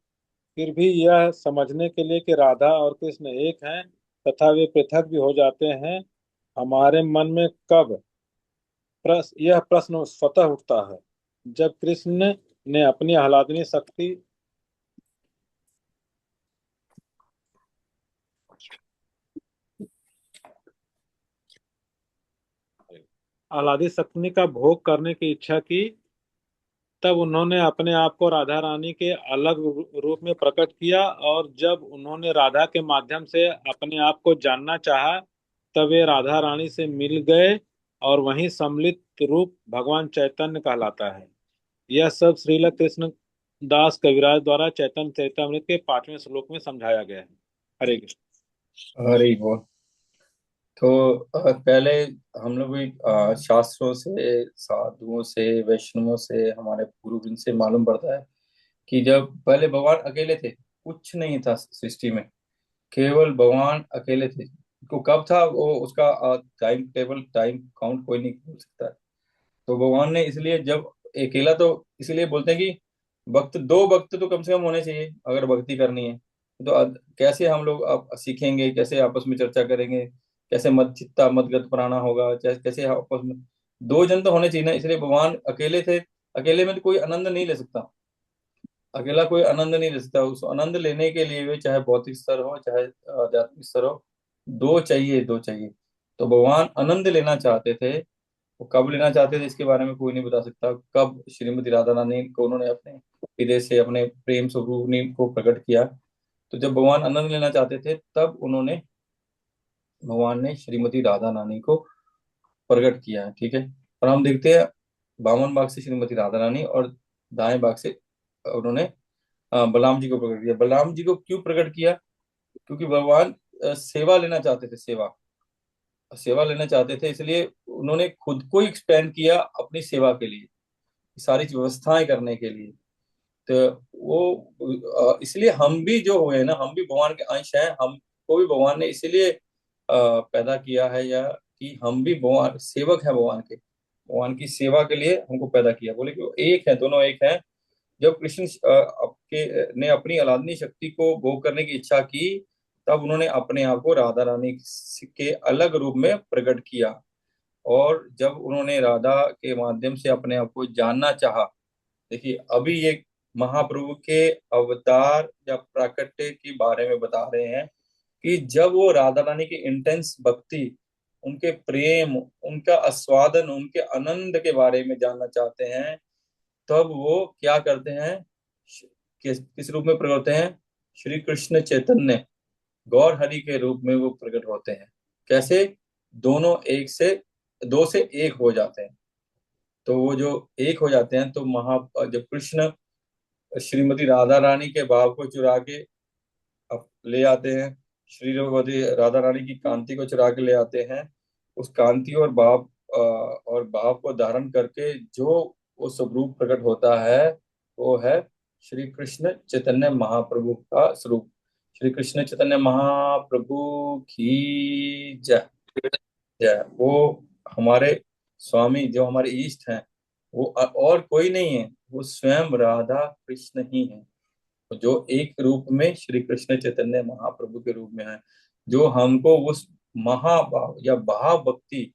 फिर भी यह समझने के लिए कि राधा और कृष्ण एक हैं तथा वे पृथक भी हो जाते हैं, हमारे मन में कब यह प्रश्न स्वतः उठता है जब कृष्ण ने अपनी आह्लादनी शक्ति आह्लादी शक्ति का भोग करने की इच्छा की। तब उन्होंने अपने आप को राधा रानी के अलग रूप में प्रकट किया, और जब उन्होंने राधा के माध्यम से अपने आप को जानना चाहा, तब वे राधा रानी से मिल गए, और वहीं सम्मिलित रूप भगवान चैतन्य कहलाता है। यह सब श्रील कृष्ण दास कविराज द्वारा चैतन्य चरितमृत के 5वें श्लोक में समझाया गया है। हरे कृष्ण। हरे बोल। तो पहले हम लोग भी शास्त्रों से, साधुओं से, वैष्णवों से, हमारे गुरुजन से मालूम पड़ता है कि जब पहले भगवान अकेले थे, कुछ नहीं था सृष्टि में, केवल भगवान अकेले थे। को कब था वो, उसका टाइम टेबल, टाइम काउंट कोई नहीं बोल सकता है। तो भगवान ने इसलिए जब अकेला, तो इसलिए बोलते हैं कि भक्त, दो भक्त तो कम से कम होने चाहिए अगर भक्ति करनी है। तो कैसे हम लोग अब सीखेंगे, कैसे आपस में चर्चा करेंगे, कैसे मत चित्ता मदगत प्राणा होगा, कैसे आपस में दो जन तो होने चाहिए ना। इसलिए भगवान अकेले थे। अकेले में तो कोई आनंद नहीं ले सकता, अकेला कोई आनंद नहीं ले सकता। उस आनंद लेने के लिए वे चाहे भौतिक स्तर हो चाहे आध्यात्मिक स्तर हो, दो चाहिए, दो चाहिए। तो भगवान आनंद लेना चाहते थे। वो कब लेना चाहते थे इसके बारे में कोई नहीं बता सकता। कब श्रीमती राधा रानी को उन्होंने अपने हृदय से अपने प्रेम स्वरूप को प्रकट किया, तो जब भगवान आनंद लेना चाहते थे तब उन्होंने, भगवान ने श्रीमती राधा रानी को प्रकट किया है। ठीक है, और हम देखते हैं बामन बाग से श्रीमती राधा रानी, और दाएं बाग से उन्होंने बलराम जी को प्रकट किया। बलराम जी को क्यों प्रकट किया, क्योंकि भगवान सेवा लेना चाहते थे, सेवा सेवा लेना चाहते थे, इसलिए उन्होंने खुद को एक्सपेंड किया अपनी सेवा के लिए, सारी व्यवस्थाएं करने के लिए। तो वो इसलिए हम भी जो हुए ना, हम भी भगवान के अंश हैं। हमको भी भगवान ने इसीलिए पैदा किया है, या कि हम भी भगवान सेवक हैं भगवान के, भगवान की सेवा के लिए हमको पैदा किया। बोले कि वो एक है, दोनों एक हैं। जब कृष्ण आपके ने अपनी आह्लादनी शक्ति को भोग करने की इच्छा की, तब उन्होंने अपने आप को राधा रानी के अलग रूप में प्रकट किया। और जब उन्होंने राधा के माध्यम से अपने आप को जानना चाहा, देखिए अभी ये महाप्रभु के अवतार या प्राकट्य के बारे में बता रहे हैं कि जब वो राधा रानी की इंटेंस भक्ति, उनके प्रेम, उनका आस्वादन, उनके आनंद के बारे में जानना चाहते हैं, तब वो क्या करते हैं, किस रूप में प्रकट होते हैं, श्री कृष्ण चैतन्य गौर हरि के रूप में वो प्रकट होते हैं। कैसे, दोनों एक से दो से एक हो जाते हैं। तो वो जो एक हो जाते हैं तो जब कृष्ण श्रीमती राधा रानी के भाव को चुरा के ले आते हैं, श्रीमती राधा रानी की कांति को चुरा के ले आते हैं, उस कांति और भाव को धारण करके जो वो स्वरूप प्रकट होता है, वो है श्री कृष्ण चैतन्य महाप्रभु का स्वरूप। श्री कृष्ण चैतन्य महाप्रभु की जय जय। वो हमारे स्वामी, जो हमारे इष्ट हैं, वो और कोई नहीं है, वो स्वयं राधा कृष्ण ही है, जो एक रूप में श्री कृष्ण चैतन्य महाप्रभु के रूप में है, जो हमको उस महाभाव या भाव भक्ति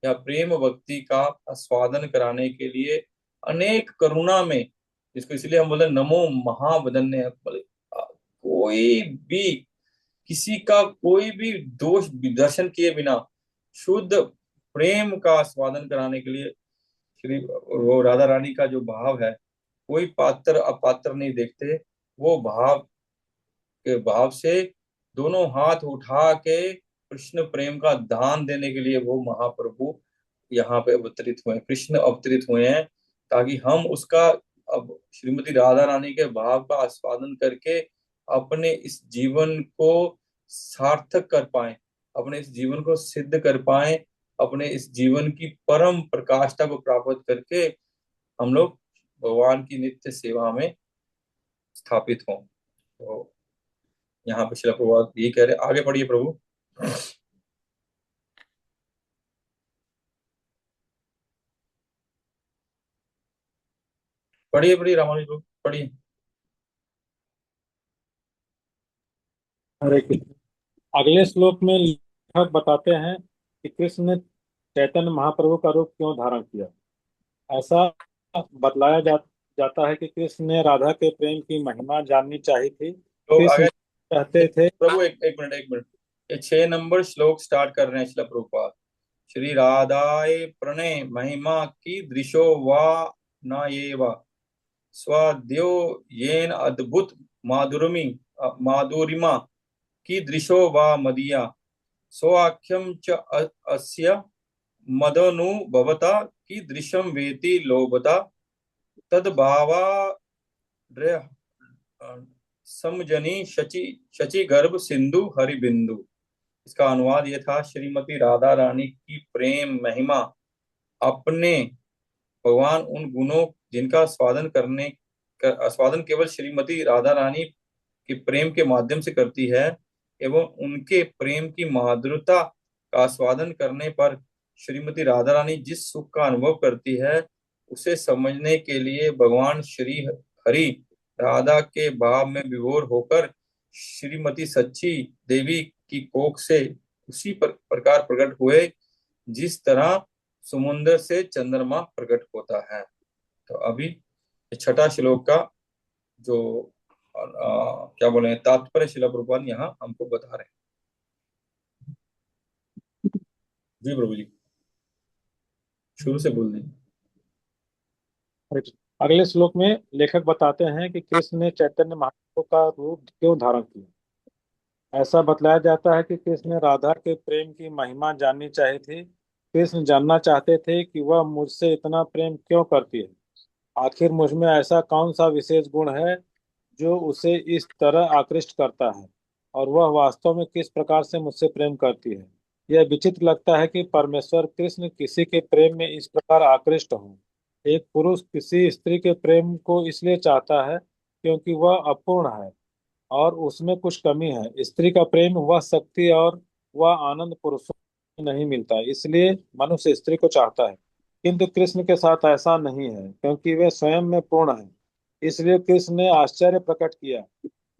या प्रेम भक्ति का आस्वादन कराने के लिए अनेक करुणा में, जिसको इसलिए हम बोले नमो महावदन्य, बोले कोई भी किसी का कोई भी दोष दर्शन किए बिना शुद्ध प्रेम का आस्वादन कराने के लिए श्री वो राधा रानी का जो भाव है, कोई पात्र अपात्र नहीं देखते, वो भाव के भाव से दोनों हाथ उठा के कृष्ण प्रेम का दान देने के लिए वो महाप्रभु यहाँ पे अवतरित हुए, कृष्ण अवतरित हुए हैं, ताकि हम उसका अब श्रीमती राधा रानी के भाव का आस्वादन करके अपने इस जीवन को सार्थक कर पाए, अपने इस जीवन को सिद्ध कर पाए, अपने इस जीवन की परम प्रकाष्ठा को प्राप्त करके हम लोग भगवान की नित्य सेवा में स्थापित हों। तो यहाँ पे श्रील प्रभुपाद ये कह रहे, आगे पढ़िए प्रभु। पढ़िए पढ़िए रामानुज प्रभु पढ़िए। हरे कृष्ण। अगले श्लोक में लेखक बताते हैं कि कृष्ण ने चैतन्य महाप्रभु का रूप क्यों धारण किया। ऐसा बतलाया जाता है कि कृष्ण ने राधा के प्रेम की महिमा जाननी चाहिए थी। तो कृष्ण आगे चाहते थे। प्रभु एक मिनट, ये 6 नंबर श्लोक स्टार्ट कर रहे हैं श्रील प्रभुपाद। श्री राधाए प्रणय महिमा की दृशो वा न ये वा स्वाद्यो येन अद्भुत माधुरिमा की दृशो वा मदिया स्वाख्यम च अस्य मदनुभवता की दृश्यम वेति लोभता तद्भावा समजनी शचि गर्भ सिंधु हरिबिंदु। इसका अनुवाद ये था, श्रीमती राधा रानी की प्रेम महिमा अपने भगवान उन गुणों जिनका आस्वादन केवल श्रीमती राधा रानी के प्रेम के माध्यम से करती है, एवं उनके प्रेम की माधुरता का आस्वादन करने पर श्रीमती राधा रानी जिस सुख का अनुभव करती है, उसे समझने के लिए भगवान श्री हरि राधा के भाव में विभोर होकर श्रीमती सच्ची देवी की कोख से उसी प्रकार प्रकट हुए जिस तरह समुद्र से चंद्रमा प्रकट होता है। तो अभी 6ठा श्लोक का जो क्या बोले तात्पर्य श्रील प्रभुपाद यहाँ हमको बता रहे हैं। जी प्रभु जी, शुरू से बोल दें। हरे कृष्ण। अगले श्लोक में लेखक बताते हैं कि कृष्ण ने चैतन्य महाप्रभु का रूप क्यों धारण किया। ऐसा बतलाया जाता है कि कृष्ण ने राधा के प्रेम की महिमा जाननी चाहिए थी। कृष्ण जानना चाहते थे कि वह मुझसे इतना प्रेम क्यों करती है। आखिर मुझ में ऐसा कौन सा विशेष गुण है जो उसे इस तरह आकृष्ट करता है, और वह वास्तव में किस प्रकार से मुझसे प्रेम करती है। यह विचित्र लगता है कि परमेश्वर कृष्ण किसी के प्रेम में इस प्रकार आकृष्ट हो। एक पुरुष किसी स्त्री के प्रेम को इसलिए चाहता है क्योंकि वह अपूर्ण है और उसमें कुछ कमी है। स्त्री का प्रेम, वह शक्ति और वह आनंद पुरुषों में नहीं मिलता, इसलिए मनुष्य स्त्री को चाहता है। किंतु कृष्ण के साथ ऐसा नहीं है, क्योंकि वे स्वयं में पूर्ण है। इसलिए कृष्ण ने आश्चर्य प्रकट किया,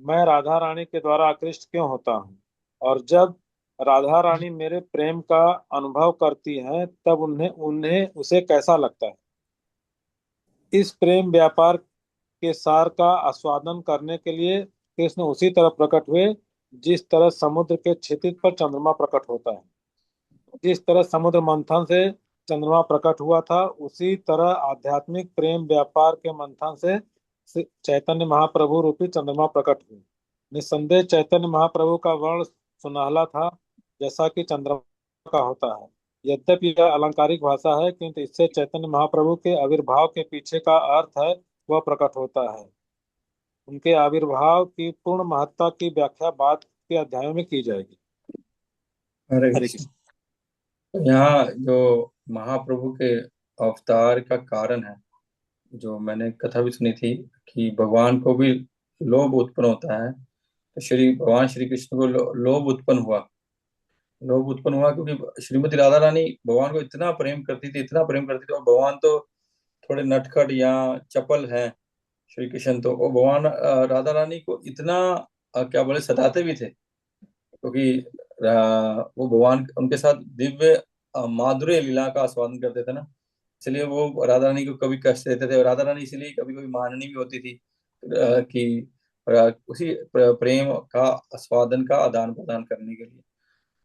मैं राधा रानी के द्वारा आकृष्ट क्यों होता हूँ, और जब राधा रानी मेरे प्रेम का अनुभव करती हैं तब उन्हें उन्हें उसे कैसा लगता है। इस प्रेम व्यापार के सार का आस्वादन करने के लिए कृष्ण उसी तरह प्रकट हुए जिस तरह समुद्र के क्षितिज पर चंद्रमा प्रकट होता है। जिस तरह समुद्र मंथन से चंद्रमा प्रकट हुआ था, उसी तरह आध्यात्मिक प्रेम व्यापार के मंथन से चैतन्य महाप्रभु रूपी चंद्रमा प्रकट हुए। निस्संदेह चैतन्य महाप्रभु का वर्ण सुनहला था, जैसा कि चंद्रमा का होता है। यद्यपि यह अलंकारिक भाषा है, किंतु इससे चैतन्य महाप्रभु के आविर्भाव के पीछे का अर्थ है वह प्रकट होता है। उनके आविर्भाव की पूर्ण महत्ता की व्याख्या बाद के अध्यायों में की जाएगी। हरे हरे कृष्ण। कृष्ण। तो यहाँ जो महाप्रभु के अवतार का कारण है, जो मैंने कथा भी सुनी थी कि भगवान को भी लोभ उत्पन्न होता है, तो भगवान श्री कृष्ण को लोभ उत्पन्न हुआ। लोभ उत्पन्न हुआ क्योंकि श्रीमती राधा रानी भगवान को इतना प्रेम करती थी, इतना प्रेम करती थी, और भगवान तो थोड़े नटखट या चपल हैं। श्री कृष्ण तो वो भगवान राधा रानी को इतना क्या बोले सताते भी थे, क्योंकि वो भगवान उनके साथ दिव्य माधुर्य लीला का आस्वादन करते थे ना। इसलिए वो राधा रानी को कभी कष्ट देते थे, और राधा रानी इसलिए कभी कभी माननी भी होती थी कि उसी प्रेम का आस्वादन का आदान प्रदान करने के लिए।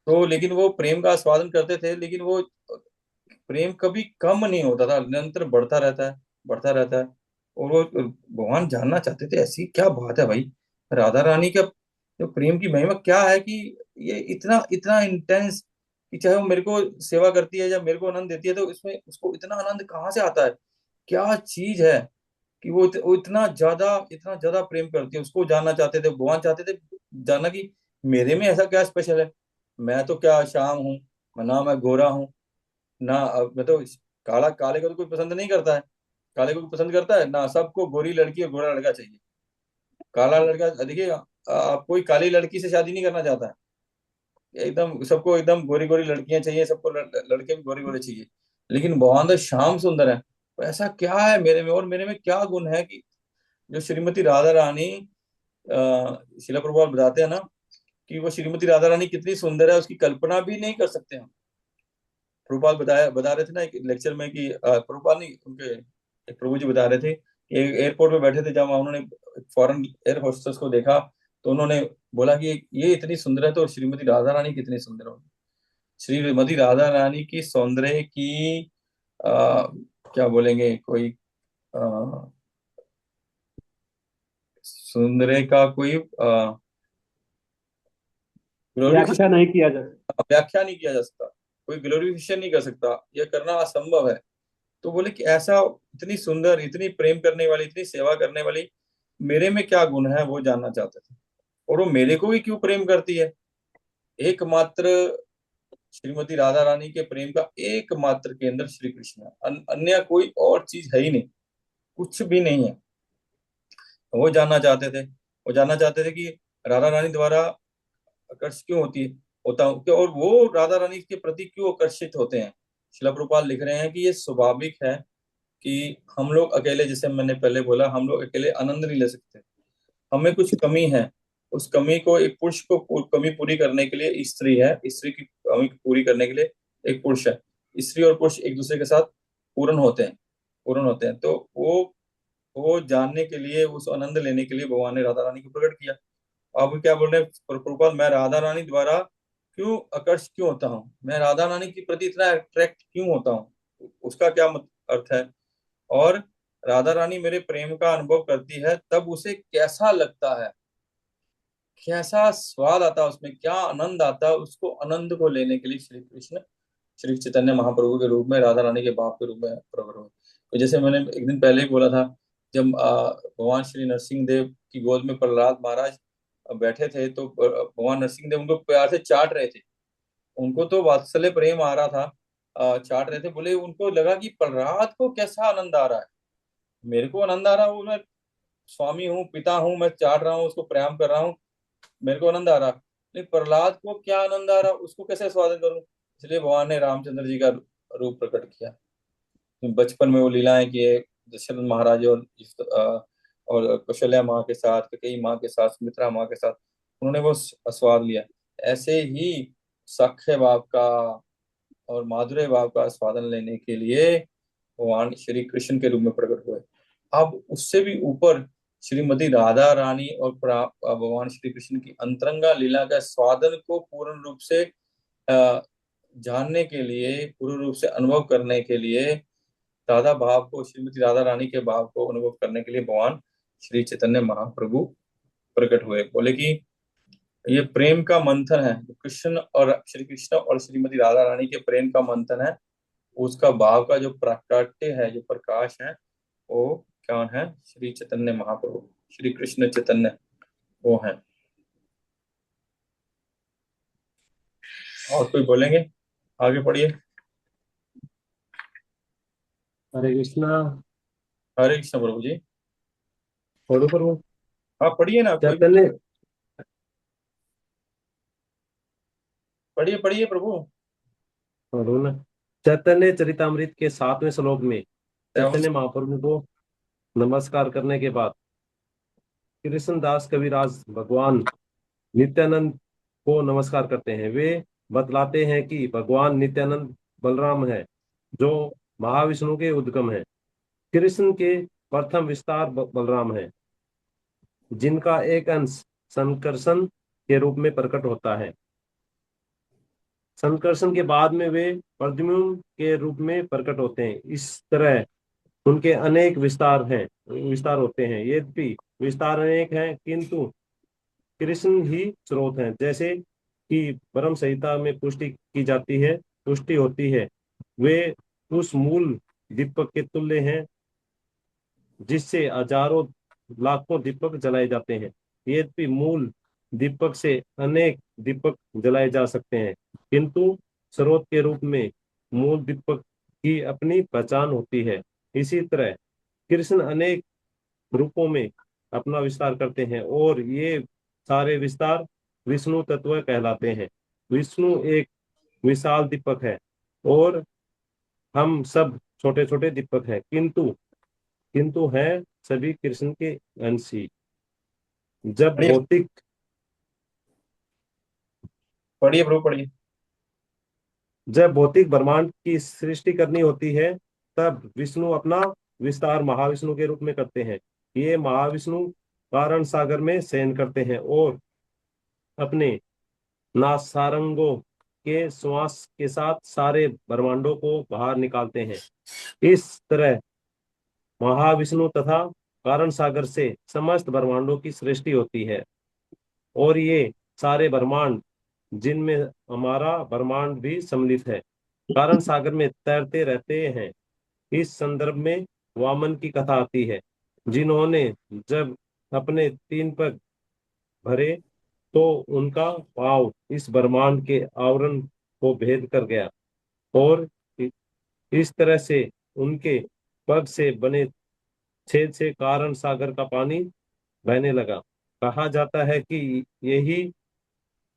तो लेकिन वो प्रेम का आस्वादन करते थे, लेकिन वो प्रेम कभी कम नहीं होता था, निरंतर बढ़ता रहता है, बढ़ता रहता है। और वो भगवान जानना चाहते थे ऐसी क्या बात है भाई, राधा रानी का जो प्रेम की महिमा क्या है कि ये इतना इतना इंटेंस, कि चाहे वो मेरे को सेवा करती है या मेरे को आनंद देती है, तो इसमें उसको इतना आनंद कहाँ से आता है, क्या चीज है कि वो इतना ज्यादा प्रेम करती है। उसको जानना चाहते थे, भगवान चाहते थे जानना कि मेरे में ऐसा क्या स्पेशल है। मैं तो क्या शाम हूँ, ना मैं गोरा हूँ, ना मैं तो काला, काले को तो कोई पसंद नहीं करता है, काले को कोई पसंद करता है ना, सबको गोरी लड़की और गोरा लड़का चाहिए। काला लड़का देखिए, आप कोई काली लड़की से शादी नहीं करना चाहता है, एकदम सबको एकदम गोरी गोरी लड़कियां चाहिए, सबको लड़के भी गोरे गोरे चाहिए। लेकिन भगवान तो श्याम सुंदर है, तो ऐसा क्या है मेरे में, और मेरे में क्या गुण है कि जो श्रीमती राधा रानी शिला प्रभुपाद बताते हैं ना कि वो श्रीमती राधा रानी कितनी सुंदर है, उसकी कल्पना भी नहीं कर सकते हम। प्रभुपाद बता रहे थे ना एक लेक्चर में कि प्रभुपाद नहीं, उनके एक प्रभु जी बता रहे थे कि एयरपोर्ट पे बैठे थे, जब उन्होंने फॉरेन एयर होस्टेस को देखा, तो उन्होंने बोला कि ये इतनी सुंदर है, तो श्रीमती राधा रानी कितनी सुंदर होगी। श्रीमती राधा रानी की सौंदर्य की क्या बोलेंगे, कोई सौंदर्य का कोई व्याख्या ग्लोरिफिकेशन, नहीं किया जा सकता। व्याख्या नहीं किया जा सकता, कोई ग्लोरिफिकेशन नहीं कर सकता, यह करना असंभव है। तो बोले कि ऐसा इतनी सुंदर, इतनी प्रेम करने वाली, इतनी सेवा करने वाली मेरे में क्या गुण है, वो जानना चाहते थे। और वो मेरे को भी क्यों प्रेम करती है। एकमात्र श्रीमती राधा रानी के प्रेम का एकमात्र केंद्र श्री कृष्ण है, अन्य कोई और चीज है ही नहीं, कुछ भी नहीं है। वो जानना चाहते थे, वो जानना चाहते थे कि राधा रानी द्वारा आकर्षित क्यों होता हूँ और वो राधा रानी के प्रति क्यों आकर्षित होते हैं। शिला प्रभुपाद लिख रहे हैं कि ये स्वाभाविक है कि हम लोग अकेले, जैसे मैंने पहले बोला, हम लोग अकेले आनंद नहीं ले सकते, हमें कुछ कमी है। उस कमी को, एक पुरुष को कमी पूरी करने के लिए स्त्री है, स्त्री की कमी पूरी करने के लिए एक पुरुष है। स्त्री और पुरुष एक दूसरे के साथ पूर्ण होते हैं, पूर्ण होते हैं। तो वो जानने के लिए, उस आनंद लेने के लिए भगवान ने राधा रानी को प्रकट किया। आप क्या बोल रहे हैं प्रभुपाद, मैं राधा रानी द्वारा क्यों आकर्षित क्यों होता हूँ, मैं राधा रानी के प्रति इतना अट्रैक्ट क्यों होता हूँ, उसका क्या अर्थ है। और राधा रानी मेरे प्रेम का अनुभव करती है, तब उसे कैसा लगता है, कैसा स्वाद आता है उसमें, क्या आनंद आता है, उसको आनंद को लेने के लिए श्री कृष्ण, श्री चैतन्य महाप्रभु के रूप में राधा रानी के बाप के रूप में प्रकट हुए। तो जैसे मैंने एक दिन पहले ही बोला था, जब भगवान श्री नरसिंह देव की गोद में प्रहलाद महाराज बैठे थे, तो भगवान नरसिंह देव उनको प्यार से चाट रहे थे, उनको तो वात्सल्य प्रेम आ रहा था, चाट रहे थे। बोले उनको लगा कि प्रहलाद को कैसा आनंद आ रहा है, मेरे को आनंद आ रहा है, मैं स्वामी हूँ, पिता हूँ, मैं चाट रहा हूँ, उसको प्रणाम कर रहा हूँ, मेरे को आनंद आ रहा। लेकिन प्रहलाद को क्या आनंद आ रहा, उसको कैसे स्वागत करूं। इसलिए भगवान ने रामचंद्र जी का रूप प्रकट किया। बचपन में वो लीलाएं किए दशरथ महाराज और कौशल्या माँ के साथ, कैकेयी माँ के साथ, सुमित्रा माँ के साथ, उन्होंने वो स्वाद लिया। ऐसे ही साक्ष्य भाव का और माधुर्य भाव का स्वादन लेने के लिए भगवान श्री कृष्ण के रूप में प्रकट हुए। अब उससे भी ऊपर श्रीमती राधा रानी और भगवान श्री कृष्ण की अंतरंगा लीला का स्वादन को पूर्ण रूप से जानने के लिए, पूर्ण रूप से अनुभव करने के लिए, राधा भाव को, श्रीमती राधा रानी के भाव को अनुभव करने के लिए भगवान श्री चैतन्य महाप्रभु प्रकट हुए। बोले कि ये प्रेम का मंथन है, कृष्ण और श्री कृष्ण और श्रीमती राधा रानी के प्रेम का मंथन है। उसका भाव का जो प्राकट्य है, जो प्रकाश है, वो कौन है? श्री चैतन्य महाप्रभु, श्री कृष्ण चैतन्य, वो है। और कोई बोलेंगे? आगे पढ़िए। हरे कृष्णा। हरे कृष्ण प्रभु जी। पढ़ो प्रभु। आप पढ़िए ना, कोई भी चैतन्य, पढ़िए, पढ़िए प्रभु। पढ़ो ना। चैतन्य चरितामृत के 7वें श्लोक में सेवन। चैतन्य महाप्रभु को नमस्कार करने के बाद कृष्णदास कविराज भगवान नित्यानंद को नमस्कार करते हैं। वे बतलाते हैं कि भगवान नित्यानंद बलराम है, जो महाविष्णु के उद्गम है। कृष्ण के प्रथम विस्तार बलराम है, जिनका एक अंश संकर्षण के रूप में प्रकट होता है। संकर्षण के बाद में वे प्रद्युम्न के रूप में प्रकट होते हैं। इस तरह उनके अनेक विस्तार होते हैं। यद्यपि विस्तार अनेक हैं, किंतु कृष्ण ही स्रोत हैं। जैसे कि परम संहिता में पुष्टि होती है, वे उस मूल दीपक के तुल्य हैं जिससे हजारों लाखों दीपक जलाए जाते हैं। यद्यपि मूल दीपक से अनेक दीपक जलाए जा सकते हैं, किंतु स्रोत के रूप में मूल दीपक की अपनी पहचान होती है। इसी तरह कृष्ण अनेक रूपों में अपना विस्तार करते हैं, और ये सारे विस्तार विष्णु तत्व कहलाते हैं। विष्णु एक विशाल दीपक है, और हम सब छोटे छोटे दीपक हैं, किंतु किंतु है सभी कृष्ण के अंश ही। जब पढ़िए, भौतिक पढ़िए प्रभु, पढ़िए। जब भौतिक ब्रह्मांड की सृष्टि करनी होती है, तब विष्णु अपना विस्तार महाविष्णु के रूप में करते हैं। ये महाविष्णु कारण सागर में शयन करते हैं और अपने नासारंगों के श्वास के साथ सारे ब्रह्मांडों को बाहर निकालते हैं। इस तरह महाविष्णु तथा कारण सागर से समस्त ब्रह्मांडों की सृष्टि होती है, और ये सारे ब्रह्मांड, जिनमें हमारा ब्रह्मांड भी सम्मिलित है, कारण सागर में तैरते रहते हैं। इस संदर्भ में वामन की कथा आती है, जिन्होंने जब अपने 3 पग भरे, तो उनका पांव इस ब्रह्मांड के आवरण को भेद कर गया, और इस तरह से उनके पग से बने छेद से कारण सागर का पानी बहने लगा। कहा जाता है कि यही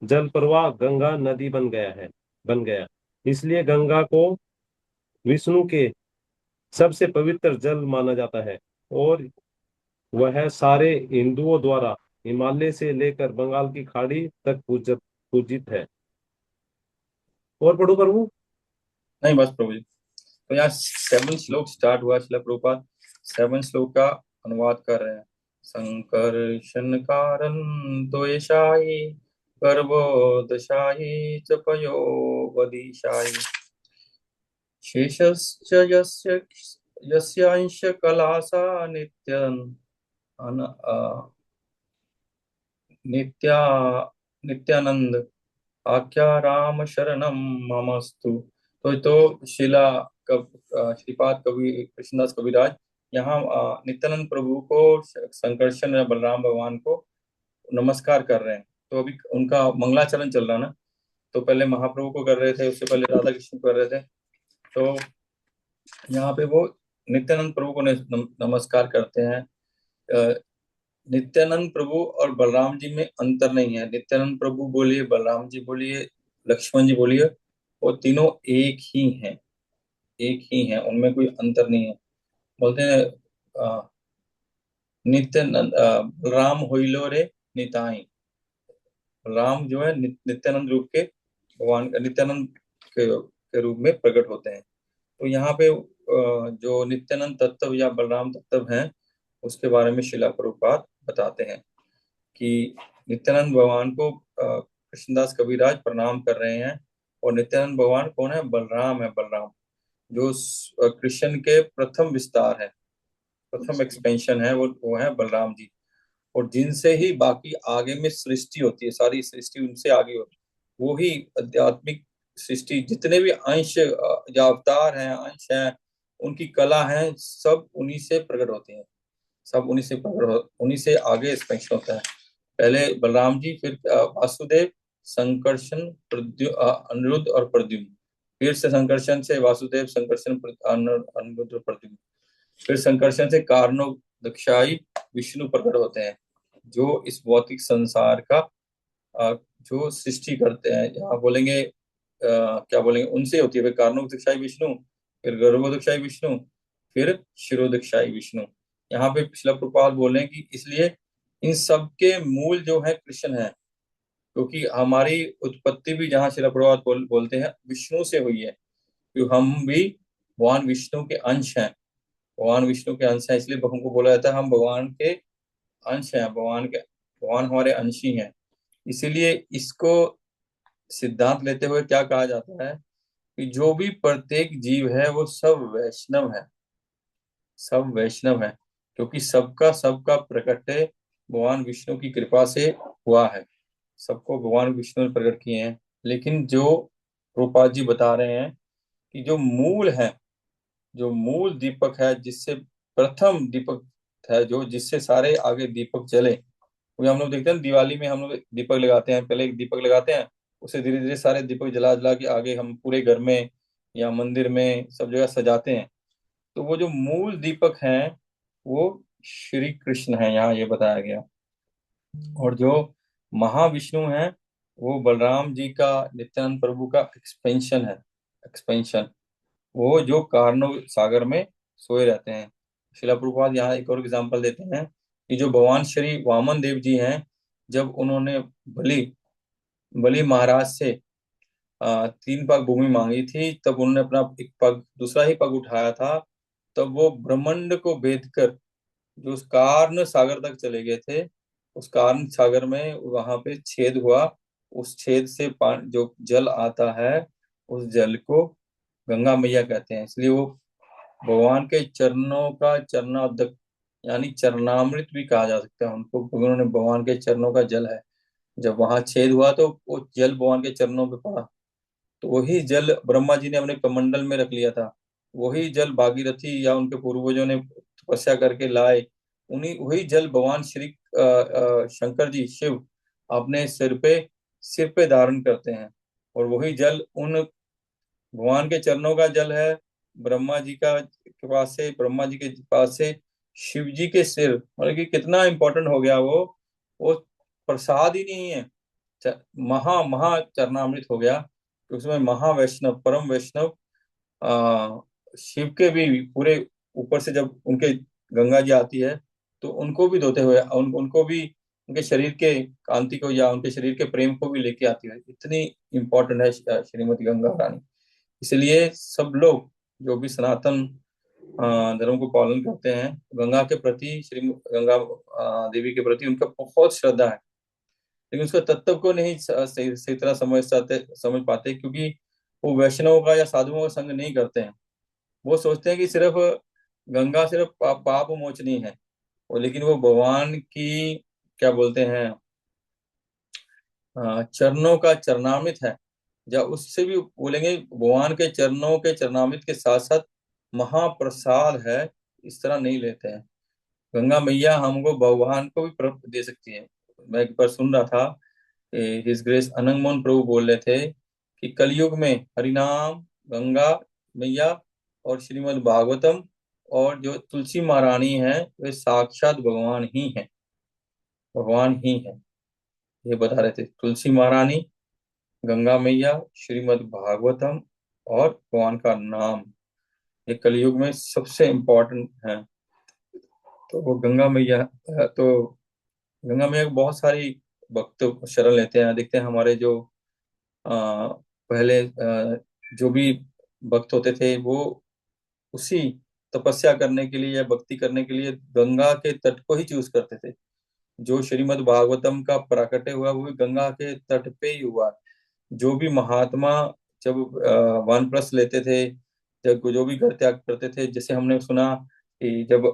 जल प्रवाह गंगा नदी बन गया। इसलिए गंगा को विष्णु के सबसे पवित्र जल माना जाता है, और वह सारे हिंदुओं द्वारा हिमालय से लेकर बंगाल की खाड़ी तक पूजित है। और पढ़ो प्रभु। नहीं, बस प्रभु जी। तो यहाँ 7 श्लोक स्टार्ट हुआ, शिला प्रभुपाद 7 श्लोक का अनुवाद कर रहे हैं। संकर्षण कारण द्वेषायि गर्भोदशायि च पयो वदिशायि शेषश्च यस्यांश कलासा नित्या नित्यानंद आख्या राम शरणम ममस्तु। तो श्रीपाद कवि कृष्णदास कविराज यहाँ नित्यानंद प्रभु को, संकर्षण या बलराम भगवान को नमस्कार कर रहे हैं। तो अभी उनका मंगलाचरण चल रहा है ना, तो पहले महाप्रभु को कर रहे थे, उससे पहले राधा कृष्ण को कर रहे थे। तो यहाँ पे वो नित्यानंद प्रभु को नमस्कार करते हैं। नित्यानंद प्रभु और बलराम जी में अंतर नहीं है। नित्यानंद प्रभु बोलिए, बलराम जी बोलिए, लक्ष्मण जी बोलिए, वो तीनों एक ही हैं, एक ही हैं, उनमें कोई अंतर नहीं है। बोलते हैं नित्यानंद राम होइलो रे निताई। राम जो है नित्यानंद रूप के भगवान, नित्यानंद के रूप में प्रकट होते हैं। तो यहाँ पे जो नित्यानंद तत्व या बलराम तत्व हैं, उसके बारे में शिला प्रभुपाद बताते हैं कि नित्यानंद भगवान को कृष्णदास कविराज प्रणाम कर रहे हैं। और नित्यानंद भगवान कौन है? बलराम है। बलराम जो कृष्ण के प्रथम विस्तार है, प्रथम एक्सपेंशन है, वो है बलराम जी। और जिनसे ही बाकी आगे में सृष्टि होती है, सारी सृष्टि उनसे आगे हो, वो ही आध्यात्मिक सृष्टि, जितने भी अंश या अवतार हैं, अंश हैं, उनकी कला है, सब उन्हीं से प्रकट होती हैं, सब उन्हीं से प्रकट हो, उन्हीं से आगे स्पष्ट होता है। पहले बलराम जी, फिर वासुदेव, संकर्षण, अनिरुद्ध और प्रद्युम्न, फिर से संकर्षण से वासुदेव, संकर्षण, अनिरुद्ध और प्रद्युम्न, फिर संकर्षण से कारणों दक्षाई विष्णु प्रकट होते हैं, जो इस भौतिक संसार का जो सृष्टि करते हैं। यहाँ बोलेंगे क्या बोलेंगे, उनसे होती है, फिर कारणोदक्षाई विष्णु, फिर गर्भोदक्षाई विष्णु, फिर शिरोदक्षाई विष्णु। यहाँ पे शिला प्रभुपाद बोले कि इसलिए इन सब के मूल जो है कृष्ण है, क्योंकि हमारी उत्पत्ति भी जहाँ शिला प्रभुपाद बोलते हैं विष्णु से हुई है, क्योंकि हम भी भगवान विष्णु के अंश हैं, भगवान विष्णु के अंश हैं, इसलिए हमको बोला जाता है हम भगवान के अंश हैं, भगवान हमारे अंशी हैं। इसीलिए इसको सिद्धांत लेते हुए क्या कहा जाता है कि जो भी प्रत्येक जीव है वो सब वैष्णव है, सब वैष्णव है, क्योंकि सबका सबका प्रकट भगवान विष्णु की कृपा से हुआ है, सबको भगवान विष्णु ने प्रकट किए हैं। लेकिन जो रूपाल जी बता रहे हैं कि जो मूल है, जो मूल दीपक है, जिससे प्रथम दीपक है, जो जिससे सारे आगे दीपक जले, क्योंकि हम लोग देखते हैं दिवाली में हम लोग दीपक लगाते हैं, पहले एक दीपक लगाते हैं, उसे धीरे धीरे सारे दीपक जला जला के आगे हम पूरे घर में या मंदिर में सब जगह सजाते हैं। तो वो जो मूल दीपक हैं वो श्री कृष्ण है, यहाँ ये बताया गया। और जो महाविष्णु है वो बलराम जी का, नित्यानंद प्रभु का एक्सपेंशन है, एक्सपेंशन, वो जो कारणों सागर में सोए रहते हैं। शिला प्रभुपाद यहाँ एक और एग्जांपल देते हैं कि जो भगवान श्री वामन देव जी हैं, जब उन्होंने बलि बलि महाराज से 3 पग भूमि मांगी थी, तब उन्होंने अपना एक पग, दूसरा ही पग उठाया था, तब वो ब्रह्मांड को भेद कर जो उस कारण सागर तक चले गए थे, उस कारण सागर में वहां पे छेद हुआ, उस छेद से जो जल आता है, उस जल को गंगा मैया कहते हैं। इसलिए वो भगवान के चरणों का चरणादक, यानी चरणामृत भी कहा जा सकता है उनको, क्योंकि उन्होंने भगवान के चरणों का जल है। जब वहां छेद हुआ तो वो जल भगवान के चरणों पे पड़ा, तो वही जल ब्रह्मा जी ने अपने कमंडल में रख लिया था, वही जल भागीरथी या उनके पूर्वजों ने तपस्या करके लाए, उन्हीं वही जल भगवान श्री शंकर जी, शिव, अपने सिर पे धारण करते हैं। और वही जल उन भगवान के चरणों का जल है, ब्रह्मा जी के पास से, ब्रह्मा जी के पास से शिव जी के सिर, मतलब कि कितना इंपॉर्टेंट हो गया वो प्रसाद ही नहीं है, महा महा चरणामृत हो गया, तो उसमें महावैष्णव, परम वैष्णव शिव के भी पूरे ऊपर से जब उनके गंगा जी आती है तो उनको भी धोते हुए उनको भी उनके शरीर के कांति को या उनके शरीर के प्रेम को भी लेके आती है, इतनी इंपॉर्टेंट है श्रीमती गंगा रानी। इसलिए सब लोग जो भी सनातन धर्म को पालन करते हैं, गंगा के प्रति, श्री गंगा देवी के प्रति उनका बहुत श्रद्धा है, लेकिन उसका तत्व को नहीं सही तरह समझ पाते, क्योंकि वो वैष्णवों का या साधुओं का संग नहीं करते हैं। वो सोचते हैं कि सिर्फ गंगा सिर्फ पाप मोचनी है, और लेकिन वो भगवान की क्या बोलते हैं चरणों का चरणामृत है, या उससे भी बोलेंगे भगवान के चरणों के चरणामृत के साथ साथ महाप्रसाद है, इस तरह नहीं लेते हैं। गंगा मैया हमको भगवान को भी प्राप्त दे सकती है। मैं एक बार सुन रहा था, हिज ग्रेस अनंग मोहन प्रभु बोल रहे थे कि कलयुग में हरिनाम, गंगा मैया और श्रीमद् भागवतम और जो तुलसी महारानी है वे साक्षात भगवान ही हैं, भगवान ही हैं, ये बता रहे थे। तुलसी महारानी, गंगा मैया, श्रीमद् भागवतम और भगवान का नाम, ये कलयुग में सबसे इम्पोर्टेंट है। तो वो गंगा मैया, तो गंगा मैया को बहुत सारी भक्त शरण लेते हैं। देखते हैं हमारे जो पहले जो भी भक्त होते थे वो उसी तपस्या करने के लिए या भक्ति करने के लिए गंगा के तट को ही चूज करते थे। जो श्रीमद् भागवतम का प्राकट्य हुआ वो भी गंगा के तट पे ही हुआ। जो भी महात्मा जब वानप्रस्थ लेते थे, जब जो भी घर त्याग करते थे, जैसे हमने सुना कि जब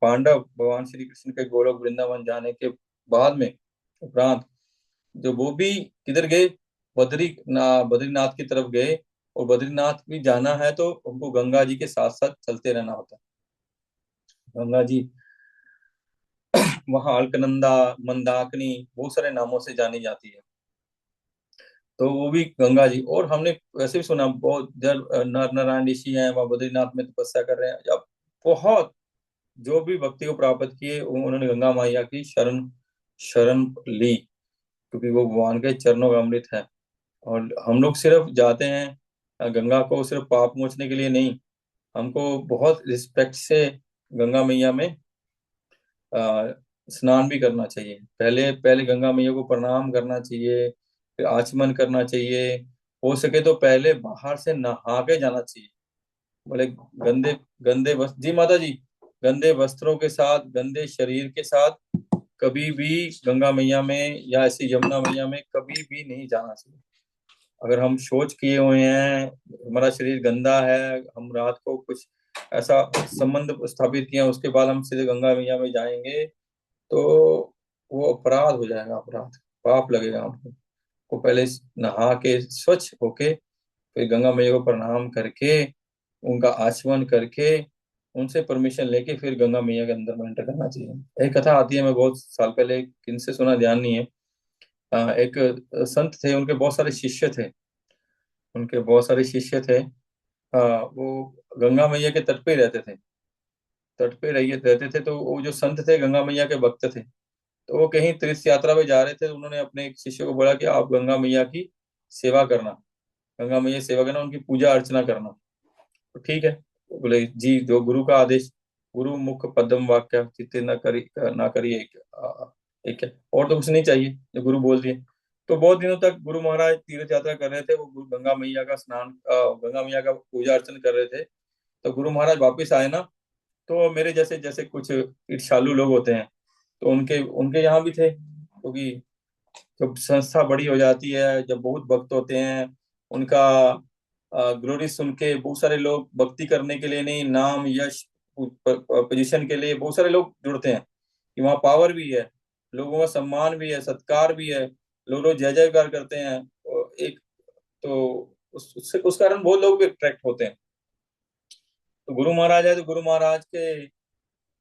पांडव भगवान श्री कृष्ण के गोलोक वृंदावन जाने के बाद में उपरांत, जो वो भी किधर गए, बद्रीनाथ की तरफ गए। और बद्रीनाथ भी जाना है तो उनको गंगा जी के साथ साथ चलते रहना होता है। गंगा जी वहां अलकनंदा, मंदाकिनी, बहुत सारे नामों से जानी जाती है। तो वो भी गंगा जी। और हमने वैसे भी सुना बहुत जब नर नारायण ऋषि हैं वहाँ बद्रीनाथ में तपस्या कर रहे हैं, जब बहुत जो भी भक्ति को प्राप्त किए उन्होंने गंगा मैया की शरण शरण ली, क्योंकि वो भगवान के चरणों का अमृत है। और हम लोग सिर्फ जाते हैं गंगा को सिर्फ पाप मोचने के लिए नहीं, हमको बहुत रिस्पेक्ट से गंगा मैया में अ, स्नान भी करना चाहिए। पहले पहले गंगा मैया को प्रणाम करना चाहिए, फिर आचमन करना चाहिए। हो सके तो पहले बाहर से नहा के जाना चाहिए। बोले गंदे गंदे वस्त्र, जी माता जी, गंदे वस्त्रों के साथ, गंदे शरीर के साथ कभी भी गंगा मैया में या ऐसी यमुना मैया में कभी भी नहीं जाना चाहिए। अगर हम शौच किए हुए हैं, हमारा शरीर गंदा है, हम रात को कुछ ऐसा संबंध स्थापित किया, उसके बाद हम सीधे गंगा मैया में जाएंगे तो वो अपराध हो जाएगा, अपराध, पाप लगेगा हमको। को पहले नहा के स्वच्छ होके फिर गंगा मैया को प्रणाम करके, उनका आचमन करके, उनसे परमिशन लेके फिर गंगा मैया के अंदर में एंटर करना चाहिए। एक कथा आती है, मैं बहुत साल पहले किनसे सुना ध्यान नहीं है। एक संत थे, उनके बहुत सारे शिष्य थे। उनके बहुत सारे शिष्य थे। वो गंगा मैया के तट पे ही रहते थे। तट पे रहिए रहते थे। तो वो जो संत थे गंगा मैया के भक्त थे। तो वो कहीं तीर्थ यात्रा पे जा रहे थे, तो उन्होंने अपने एक शिष्य को बोला कि आप गंगा मैया की सेवा करना, गंगा मैया की सेवा करना, उनकी पूजा अर्चना करना। तो ठीक है, तो बोले जी, जो गुरु का आदेश, गुरु मुख पद्म वाक्य चित्ते ना करिए, एक है और तो कुछ नहीं चाहिए, जो गुरु बोल दिए। तो बहुत दिनों तक गुरु महाराज तीर्थ यात्रा कर रहे थे, वो गंगा मैया का स्नान, गंगा मैया का पूजा अर्चन कर रहे थे। तो गुरु महाराज वापिस आए ना, तो मेरे जैसे जैसे कुछ ईर्ष्यालु लोग होते हैं, तो उनके उनके यहाँ भी थे, क्योंकि जब संस्था बड़ी हो जाती है, जब बहुत भक्त होते हैं, उनका ग्लोरी सुन के बहुत सारे लोग भक्ति करने के लिए नहीं, नाम यश पोजीशन के लिए बहुत सारे लोग जुड़ते हैं कि वहाँ पावर भी है, लोगों का सम्मान भी है, सत्कार भी है, लोग जय जयकार करते हैं। और एक तो उस कारण बहुत लोग भी अट्रैक्ट होते हैं। तो गुरु महाराज है, तो गुरु महाराज के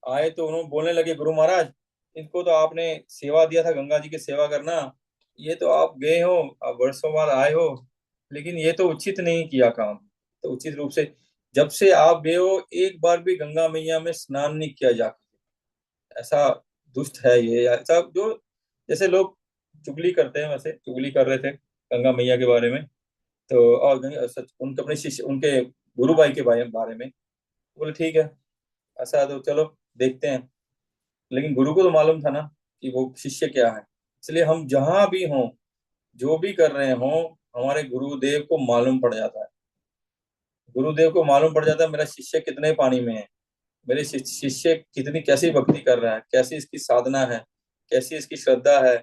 आए तो उन्होंने बोलने लगे, गुरु महाराज, इनको तो आपने सेवा दिया था गंगा जी की सेवा करना, ये तो आप गए हो, आप वर्षों बाद आए हो, लेकिन ये तो उचित नहीं किया काम। तो उचित रूप से जब से आप गए हो एक बार भी गंगा मैया में स्नान नहीं किया जा, ऐसा दुष्ट है ये, ऐसा जो जैसे लोग चुगली करते हैं, वैसे चुगली कर रहे थे गंगा मैया के बारे में। तो और सच उनके अपने शिष्य, उनके गुरु भाई के बारे में। बोले ठीक है, ऐसा है तो चलो देखते हैं। लेकिन गुरु को तो मालूम था ना कि वो शिष्य क्या है, इसलिए हम जहां भी हों, जो भी कर रहे हों, हमारे गुरुदेव को मालूम पड़ जाता है। गुरुदेव को मालूम पड़ जाता है मेरा शिष्य कितने पानी में है, मेरे शिष्य कितनी कैसी भक्ति कर रहा है, कैसी इसकी साधना है, कैसी इसकी श्रद्धा है,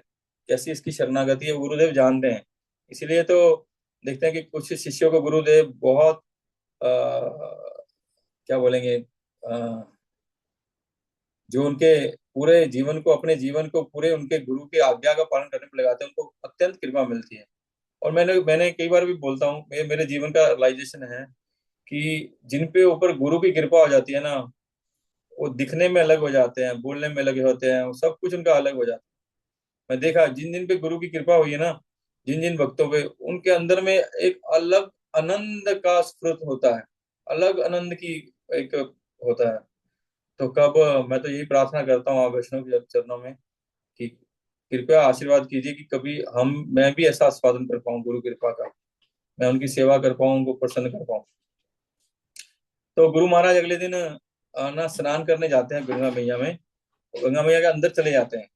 कैसी इसकी शरणागति है, वो गुरुदेव जानते हैं। इसलिए तो देखते हैं कि कुछ शिष्यों को गुरुदेव बहुत क्या बोलेंगे, जो उनके पूरे जीवन को, अपने जीवन को पूरे उनके गुरु के आज्ञा का पालन करने में लगाते हैं, उनको अत्यंत कृपा मिलती है। और मैंने मैंने कई बार भी बोलता हूँ, मेरे जीवन का रियलाइजेशन है कि जिन पे ऊपर गुरु की कृपा हो जाती है ना, वो दिखने में अलग हो जाते हैं, बोलने में अलग होते हैं, वो सब कुछ उनका अलग हो जाता है। मैं देखा जिन जिन पे गुरु की कृपा हुई है ना, जिन जिन भक्तों पे, उनके अंदर में एक अलग आनंद का स्फुरत होता है, अलग आनंद की एक होता है। तो कब मैं तो यही प्रार्थना करता हूँ आप वैष्णव के चरणों में कि कृपया आशीर्वाद कीजिए कि कभी मैं भी ऐसा आस्वादन कर पाऊँ गुरु कृपा का, मैं उनकी सेवा कर पाऊँ, उनको प्रसन्न कर पाऊँ। तो गुरु महाराज अगले दिन ना स्नान करने जाते हैं गंगा मैया में, तो गंगा मैया के अंदर चले जाते हैं।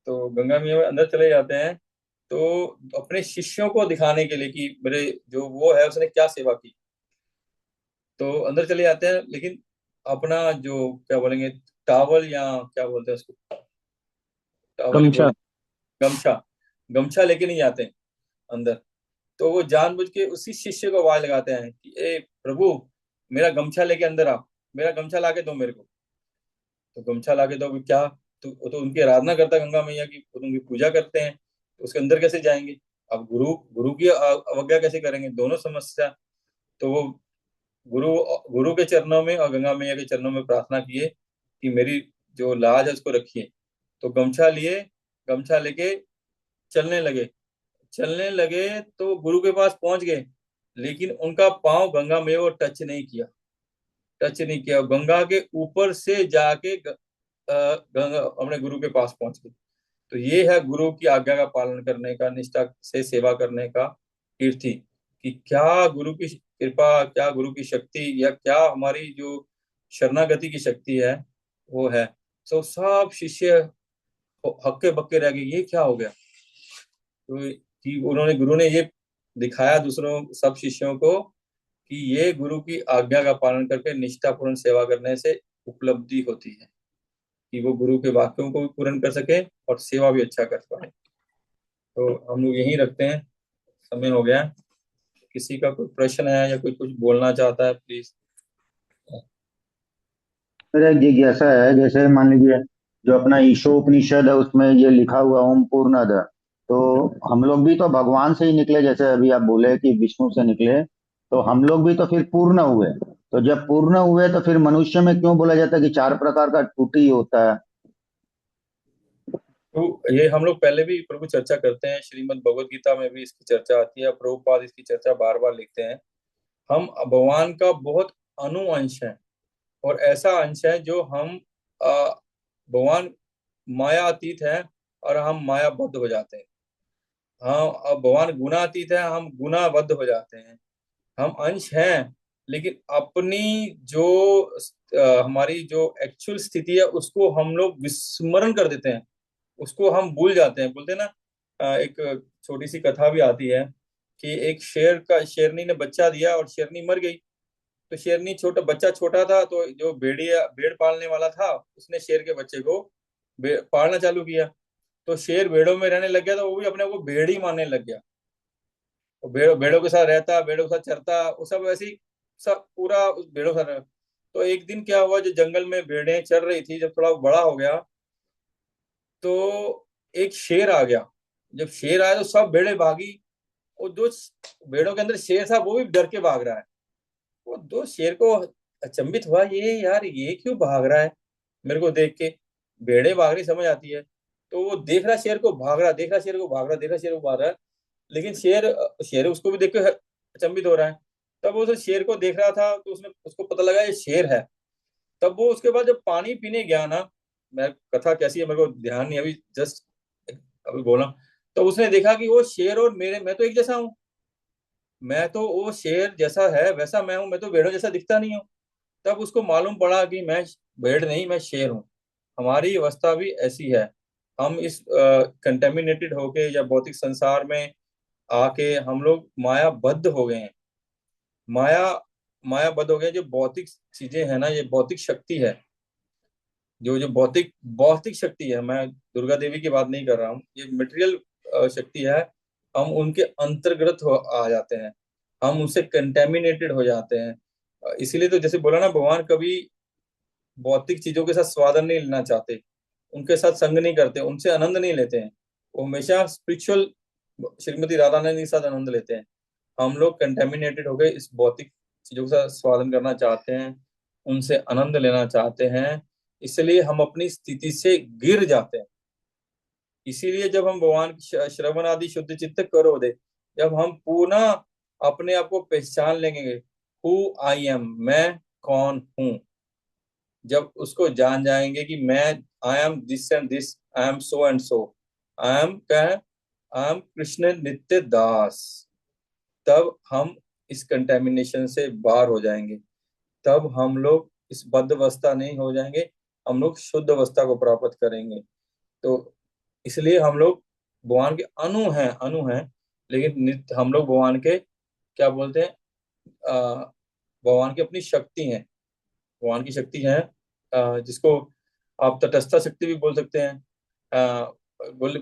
तो गंगा मैया में अंदर चले जाते हैं तो अपने शिष्यों को दिखाने के लिए कि मेरे जो वो है उसने क्या सेवा की, तो अंदर चले जाते हैं। लेकिन अपना जो क्या बोलेंगे, टावल या क्या बोलते हैं उसको, टावल ही गमछा। बोल, गमछा, गमछा लेके नहीं जाते हैं अंदर। तो वो जानबूझ के उसी शिष्य को आवाज लगाते हैं कि ए प्रभु, मेरा गमछा लेके अंदर आ। मेरा गमछा ला के दो मेरे को। तो गमछा ला के दो, क्या? तो उनकी आराधना करता है गंगा मैया की, तो उनकी पूजा करते हैं, तो उसके अंदर कैसे जाएंगे? अब गुरु गुरु की अवज्ञा कैसे करेंगे? दोनों समस्या। तो वो गुरु गुरु के चरणों में और गंगा मैया के चरणों में प्रार्थना किए कि मेरी जो लाज है उसको रखिए। तो गमछा लिए, गमछा लेके चलने लगे। चलने लगे तो गुरु के पास पहुंच गए, लेकिन उनका पांव गंगा में वो टच नहीं किया, टच नहीं किया। गंगा के ऊपर से जाके गंगा अपने गुरु के पास पहुंच गए। तो ये है गुरु की आज्ञा का पालन करने का, निष्ठा से सेवा करने का कीर्ति, कि क्या गुरु की कृपा, क्या गुरु की शक्ति, या क्या हमारी जो शरणागति की शक्ति है वो है। तो सब शिष्य हक्के बक्के रह गए, ये क्या हो गया? तो कि उन्होंने गुरु ने ये दिखाया दूसरों सब शिष्यों को कि ये गुरु की आज्ञा का पालन करके निष्ठापूर्ण सेवा करने से उपलब्धि होती है, कि वो गुरु के वाक्यों को भी पूर्ण कर सके और सेवा भी अच्छा कर पाए। तो हम लोग यहीं रखते हैं, समय हो गया। किसी का कोई प्रश्न है या कोई कुछ बोलना चाहता है, प्लीज। मेरा एक जिज्ञासा है, जैसे मान लीजिए जो अपना ईशोपनिषद है उसमें ये लिखा हुआ ओम पूर्णमद, तो हम लोग भी तो भगवान से ही निकले, जैसे अभी आप बोले कि विष्णु से निकले, तो हम लोग भी तो फिर पूर्ण हुए। तो जब पूर्ण हुए तो फिर मनुष्य में क्यों बोला जाता है कि चार प्रकार का त्रुटि होता है? तो ये हम लोग पहले भी प्रभु चर्चा करते हैं, श्रीमद् भगवद गीता में भी इसकी चर्चा आती है, प्रभुपाद इसकी चर्चा बार बार लिखते हैं। हम भगवान का बहुत अणु अंश है, और ऐसा अंश है जो हम भगवान मायातीत है और हम मायाबद्ध हो जाते हैं। हाँ, अब भगवान गुणातीत है, हम गुणाबद्ध हो जाते हैं। हम अंश हैं, लेकिन अपनी जो हमारी जो एक्चुअल स्थिति है उसको हम लोग विस्मरण कर देते हैं, उसको हम भूल जाते हैं। बोलते हैं ना, एक छोटी सी कथा भी आती है कि एक शेरनी ने बच्चा दिया और शेरनी मर गई। तो शेरनी बच्चा छोटा था, तो जो भेड़ पालने वाला था उसने शेर के बच्चे को पालना चालू किया। तो शेर भेड़ों में रहने लग गया, तो वो भी अपने को भेड़ ही मानने लग गया। वो भेड़ों के साथ रहता, भेड़ों के साथ चरता, वो सब ऐसे ही सब पूरा उस भेड़ों के साथ रहता। तो एक दिन क्या हुआ, जो जंगल में भेड़ें चर रही थी, जब थोड़ा बड़ा हो गया तो एक शेर आ गया। जब शेर आया तो सब भेड़ें भागी, और जो भेड़ों के अंदर शेर था वो भी डर के भाग रहा है। वो दो शेर को अचंभित हुआ, ये यार ये क्यों भाग रहा है मेरे को देख के? भेड़ें भाग रही समझ आती है। तो वो देख रहा शेर को भाग रहा, देख रहा शेर को भाग रहा, देख रहा शेर को भाग रहा है, लेकिन शेर शेर उसको भी देख के अचंभित हो रहा है। तब वो उस शेर को देख रहा था, तो उसने उसको पता लगा ये शेर है। तब वो उसके बाद जब पानी पीने गया ना, मैं कथा कैसी है मेरे को ध्यान नहीं अभी, जस्ट अभी बोला, तो उसने देखा कि वो शेर और मैं तो एक जैसा हूँ। मैं तो वो शेर जैसा है वैसा मैं हूँ, मैं तो भेड़ों जैसा दिखता नहीं हूँ। तब उसको मालूम पड़ा कि मैं भेड़ नहीं, मैं शेर हूँ। हमारी अवस्था भी ऐसी है। हम इस कंटेमिनेटेड होके या भौतिक संसार में आके हम लोग मायाबद्ध हो गए हैं। माया मायाबद्ध हो गए। जो भौतिक चीजें हैं ना, ये भौतिक शक्ति है, जो जो भौतिक भौतिक शक्ति है, मैं दुर्गा देवी की बात नहीं कर रहा हूँ, ये मटेरियल शक्ति है। हम उनके अंतर्गत आ जाते हैं, हम उनसे कंटेमिनेटेड हो जाते हैं। इसीलिए तो जैसे बोला ना, भगवान कभी भौतिक चीजों के साथ स्वादन नहीं लेना चाहते, उनके साथ संग नहीं करते, उनसे आनंद नहीं लेते हैं। वो हमेशा स्पिरिचुअल श्रीमती राधा रानी के साथ आनंद लेते हैं। हम लोग कंटेमिनेटेड हो गए, इस भौतिक चीजों के साथ स्वादन करना चाहते हैं, उनसे आनंद लेना चाहते हैं, इसलिए हम अपनी स्थिति से गिर जाते हैं। इसीलिए जब हम भगवान की श्रवण आदि शुद्ध चित्त करो दे, जब हम पुनः अपने आप को पहचान लेंगे, हु आई एम, मैं कौन हूँ, जब उसको जान जाएंगे कि मैं I am this and this, I am so and so, I am क्या है, आई एम कृष्ण नित्य दास, तब हम इस कंटेमिनेशन से बाहर हो जाएंगे। तब हम लोग इस बद्ध अवस्था नहीं हो जाएंगे, हम लोग शुद्ध अवस्था को प्राप्त करेंगे। तो इसलिए हम लोग भगवान के अणु हैं, लेकिन नित्य हम लोग भगवान के क्या बोलते हैं, भगवान की अपनी शक्ति है, भगवान की शक्ति है, जिसको आप तटस्थ शक्ति भी बोल सकते हैं।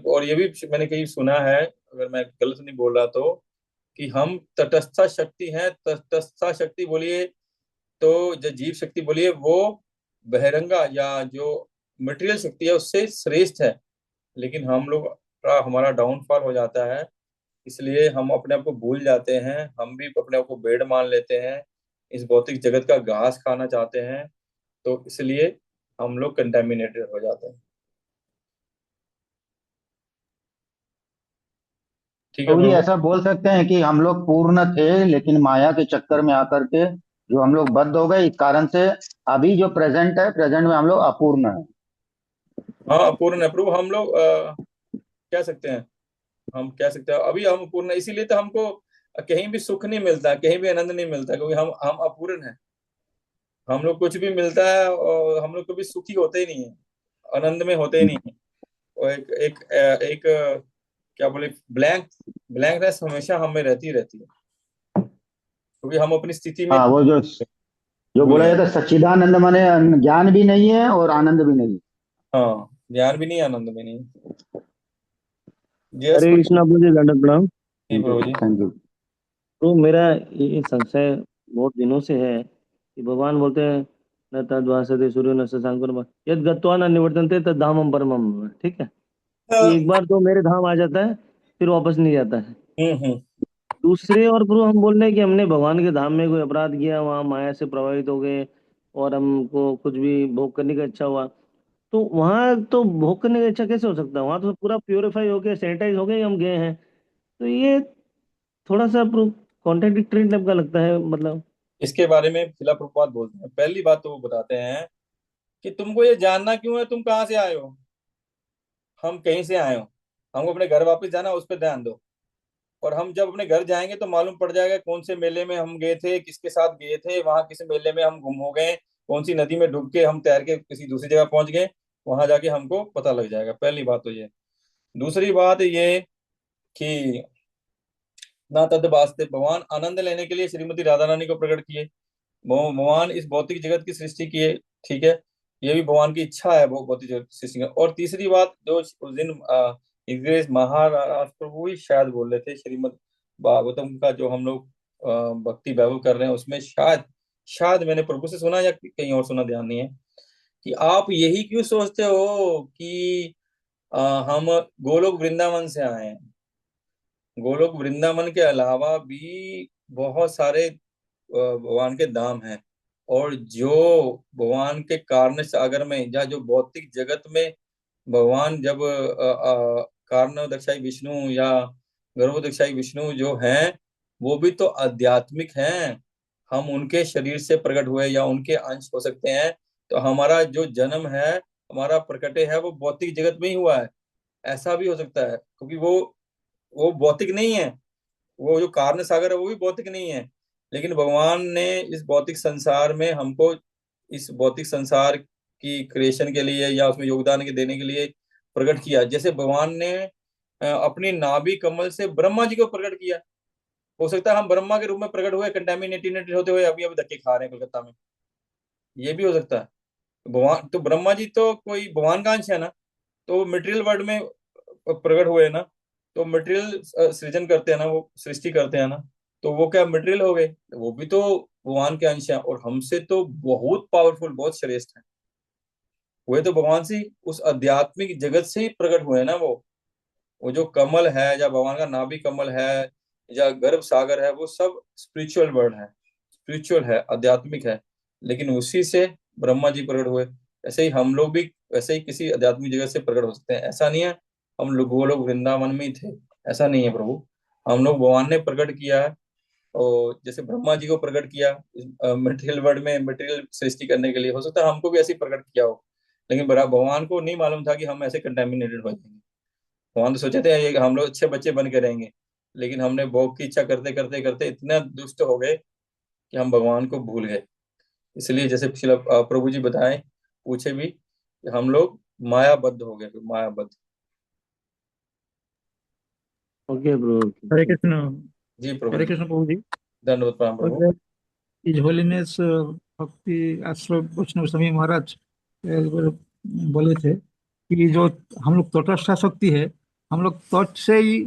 और ये भी मैंने कहीं सुना है, अगर मैं गलत नहीं बोल रहा तो, कि हम तटस्थ शक्ति हैं। तटस्थ शक्ति बोलिए, तो जो जीव शक्ति बोली है वो बहिरंगा या जो मटेरियल शक्ति है उससे श्रेष्ठ है। लेकिन हम लोग का हमारा डाउनफॉल हो जाता है, इसलिए हम अपने आप को भूल जाते हैं, हम भी अपने आप को बेड मान लेते हैं, इस भौतिक जगत का घास खाना चाहते हैं, तो इसलिए हम लोग कंटेमिनेटेड हो जाते हैं। ठीक है तो जी प्रभु। ऐसा बोल सकते हैं कि हम लोग पूर्ण थे, लेकिन माया के चक्कर में आकर के जो हम लोग बद्ध हो गए, इस कारण से अभी जो प्रेजेंट है, प्रेजेंट में हम लोग अपूर्ण है। हाँ पूर्ण है प्रभु, हम लोग कह सकते हैं, हम कह सकते हैं अभी हम पूर्ण, इसीलिए तो हमको कहीं भी सुख नहीं मिलता, कहीं भी आनंद नहीं मिलता, क्योंकि हम अपूर्ण हैं। हम लोग कुछ भी मिलता है और हम लोग कभी सुखी होते ही नहीं है, आनंद में होते ही नहीं है। और एक क्या बोले, ब्लैंकनेस हमेशा हमें रहती है, क्योंकि हम अपनी स्थिति में हाँ, वो जो जो भूल बोला गए। जाता है सच्चिदानंद, माने ज्ञान भी नहीं है और आनंद भी नहीं है। हाँ, ज्ञान भी नहीं, आनंद भी नहीं। यस हरे प्रभु। कृष्णा जी, दंडवत प्रणाम। जी प्रभु जी। Thank you. तो मेरा ये संशय बहुत दिनों से है कि भगवान बोलते हैं न तद्वासते सूर्यो न शशांको यद गत्वा न निवर्तन्ते तद धामम परमम, ठीक है। कि एक बार तो मेरे धाम आ जाता है, फिर वापस नहीं जाता है। हम्म। दूसरे और प्रभु हम बोल रहे हैं कि हमने भगवान के धाम में कोई अपराध किया, वहाँ माया से प्रभावित हो गए और हमको कुछ भी भोग करने का इच्छा हुआ, तो वहां तो भोग करने का इच्छा कैसे हो सकता है? वहां तो पूरा प्योरीफाई हो गए, सैनिटाइज हो गए, हम गए हैं। तो ये थोड़ा सा कॉन्ट्रडिक्टरी टाइप का लगता है, मतलब। इसके बारे में फिलहाल प्रभुपाद बोलते हैं। पहली बात तो वो बताते हैं कि तुमको ये जानना क्यों है, तुम कहाँ से आए हो, हम कहीं से आए हो, हमको अपने घर वापस जाना, उस पर ध्यान दो। और हम जब अपने घर जाएंगे तो मालूम पड़ जाएगा कौन से मेले में हम गए थे, किसके साथ गए थे, वहां किस मेले में हम गुम हो गए, कौन सी नदी में डूब के हम तैर के किसी दूसरी जगह पहुंच गए, वहां जाके हमको पता लग जाएगा। पहली बात तो ये। दूसरी बात ये कि ना तद वास्ते, भगवान आनंद लेने के लिए श्रीमती राधा रानी को प्रकट किए, भगवान इस भौतिक जगत की सृष्टि किए, ठीक है, ये भी भगवान की इच्छा है, वो भौतिक जगत की सृष्टि का। और तीसरी बात जो उस दिन इंग्रेज महाराज प्रभु ही शायद बोल रहे थे, श्रीमद भागवतम का जो हम लोग भक्ति वैभव कर रहे हैं उसमें, शायद शायद मैंने प्रभु से सुना या कहीं और सुना, ध्यान नहीं है, कि आप यही क्यों सोचते हो कि हम गोलोक वृंदावन से आए हैं। गोलोक वृंदावन के अलावा भी बहुत सारे भगवान के धाम हैं। और जो भगवान के कारण सागर में या जो भौतिक जगत में भगवान जब कारणोदक्षाई विष्णु या गर्भोदक्षाई विष्णु जो हैं, वो भी तो आध्यात्मिक हैं। हम उनके शरीर से प्रकट हुए या उनके अंश हो सकते हैं। तो हमारा जो जन्म है, हमारा प्रकटे है, वो भौतिक जगत में ही हुआ है, ऐसा भी हो सकता है, क्योंकि वो भौतिक नहीं है। वो जो कारण सागर है वो भी भौतिक नहीं है, लेकिन भगवान ने इस भौतिक संसार में हमको, इस भौतिक संसार की क्रिएशन के लिए या उसमें योगदान के देने के लिए प्रकट किया। जैसे भगवान ने अपनी नाभि कमल से ब्रह्मा जी को प्रकट किया। हो सकता है हम ब्रह्मा के रूप में प्रकट हुए, कंटेमिनेटेड होते हुए अभी अभी धक्के खा रहे हैं कलकत्ता में, ये भी हो सकता है। भगवान तो, ब्रह्मा जी तो कोई भगवान का अंश है ना, तो मटेरियल वर्ल्ड में प्रकट हुए ना, तो मटेरियल सृजन करते हैं ना, वो सृष्टि करते हैं ना, तो वो क्या मटेरियल हो गए, वो भी तो भगवान के अंश हैं और हमसे तो बहुत पावरफुल, बहुत श्रेष्ठ है। वे तो भगवान से उस आध्यात्मिक जगत से ही प्रकट हुए हैं ना। वो जो कमल है या भगवान का नाभि कमल है या गर्भ सागर है, वो सब स्पिरिचुअल वर्ड है, स्पिरिचुअल है, आध्यात्मिक है। लेकिन उसी से ब्रह्मा जी प्रकट हुए, ऐसे ही हम लोग भी वैसे ही किसी आध्यात्मिक जगत से प्रकट हो सकते हैं। ऐसा नहीं है हम लोग वो लोग वृंदावन में ही थे, ऐसा नहीं है प्रभु। हम लोग भगवान ने प्रकट किया है, और जैसे ब्रह्मा जी को प्रकट किया मटेरियल वर्ल्ड में, मटेरियल सृष्टि करने के लिए, हो सकता है हमको भी ऐसे ही प्रकट किया हो। लेकिन भगवान को नहीं मालूम था कि हम ऐसे कंटेमिनेटेड हो जाएंगे। भगवान तो सोचे थे ये हम लोग अच्छे बच्चे बन के रहेंगे, लेकिन हमने भोग की इच्छा करते करते करते इतना दुष्ट हो गए कि हम भगवान को भूल गए। इसलिए जैसे पिछला प्रभु जी बताए, पूछे भी कि हम लोग मायाबद्ध हो गए, मायाबद्ध। Okay bro. हरे कृष्ण। जी प्रभु हरे जी। कृष्ण प्रभु जी। धन्यवाद प्रणाम प्रभु। और इज होलीनेस भक्ति आश्रम वैष्णव स्वामी महाराज एक बार बोले थे कि जो हम लोग तटस्थ शक्ति है, हम लोग तट से ही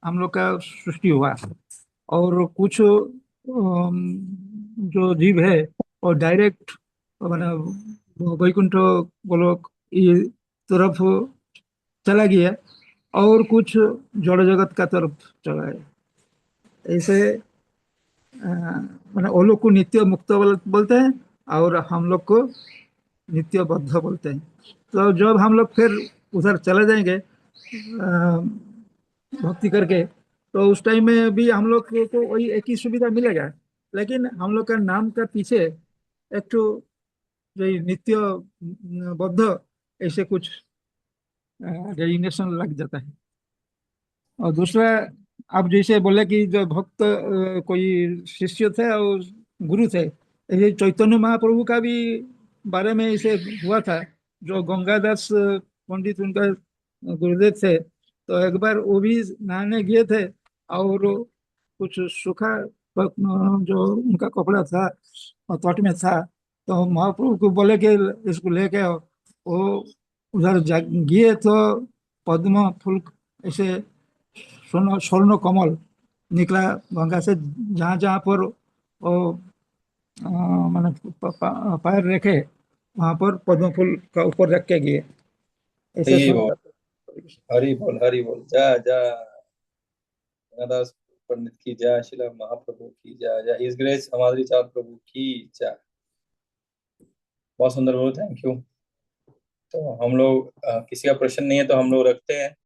हम लोग का सृष्टि हुआ है। और कुछ जो जीव है और डायरेक्ट मैंने वैकुंठ गोलोक ये तरफ चला गया और कुछ जड़ जगत का तरफ चला गया। ऐसे मैंने वो लोग को नित्य मुक्त बोलते हैं और हम लोग को नित्य बद्ध बोलते हैं। तो जब हम लोग फिर उधर चले जाएंगे भक्ति करके, तो उस टाइम में भी हम लोग को वही एक ही सुविधा मिलेगा, लेकिन हम लोग का नाम का पीछे एक तो जो ये नित्य बद्ध ऐसे कुछ डेजिग्नेशन लग जाता है। और दूसरा, आप जैसे बोले कि जो भक्त कोई शिष्य थे और गुरु थे, ये चैतन्य महाप्रभु का भी बारे में इसे हुआ था। जो गंगादास पंडित उनका गुरुदेव थे, तो एक बार वो भी नहाने गए थे और कुछ सूखा जो उनका कपड़ा था और तट में था, तो महाप्रभु को बोले कि इसको लेके आओ। वो उधर गए तो पद्म फूल ऐसे स्वर्ण स्वर्ण कमल निकला गंगा से, जहाँ जहाँ पर वो मैंने पैर रखे वहां पर पद्म फूल का ऊपर रख के गए, ऐसे हरि सुनता बोल, हरि बोल, हरि बोल। जय जय गंगादास पंडित की जय, शिला महाप्रभु की जय, जय हिज ग्रेस हमारी चाँद प्रभु की जय। बहुत सुंदर बोलो, थैंक यू। तो हम लोग किसी का प्रश्न नहीं है तो हम लोग रखते हैं।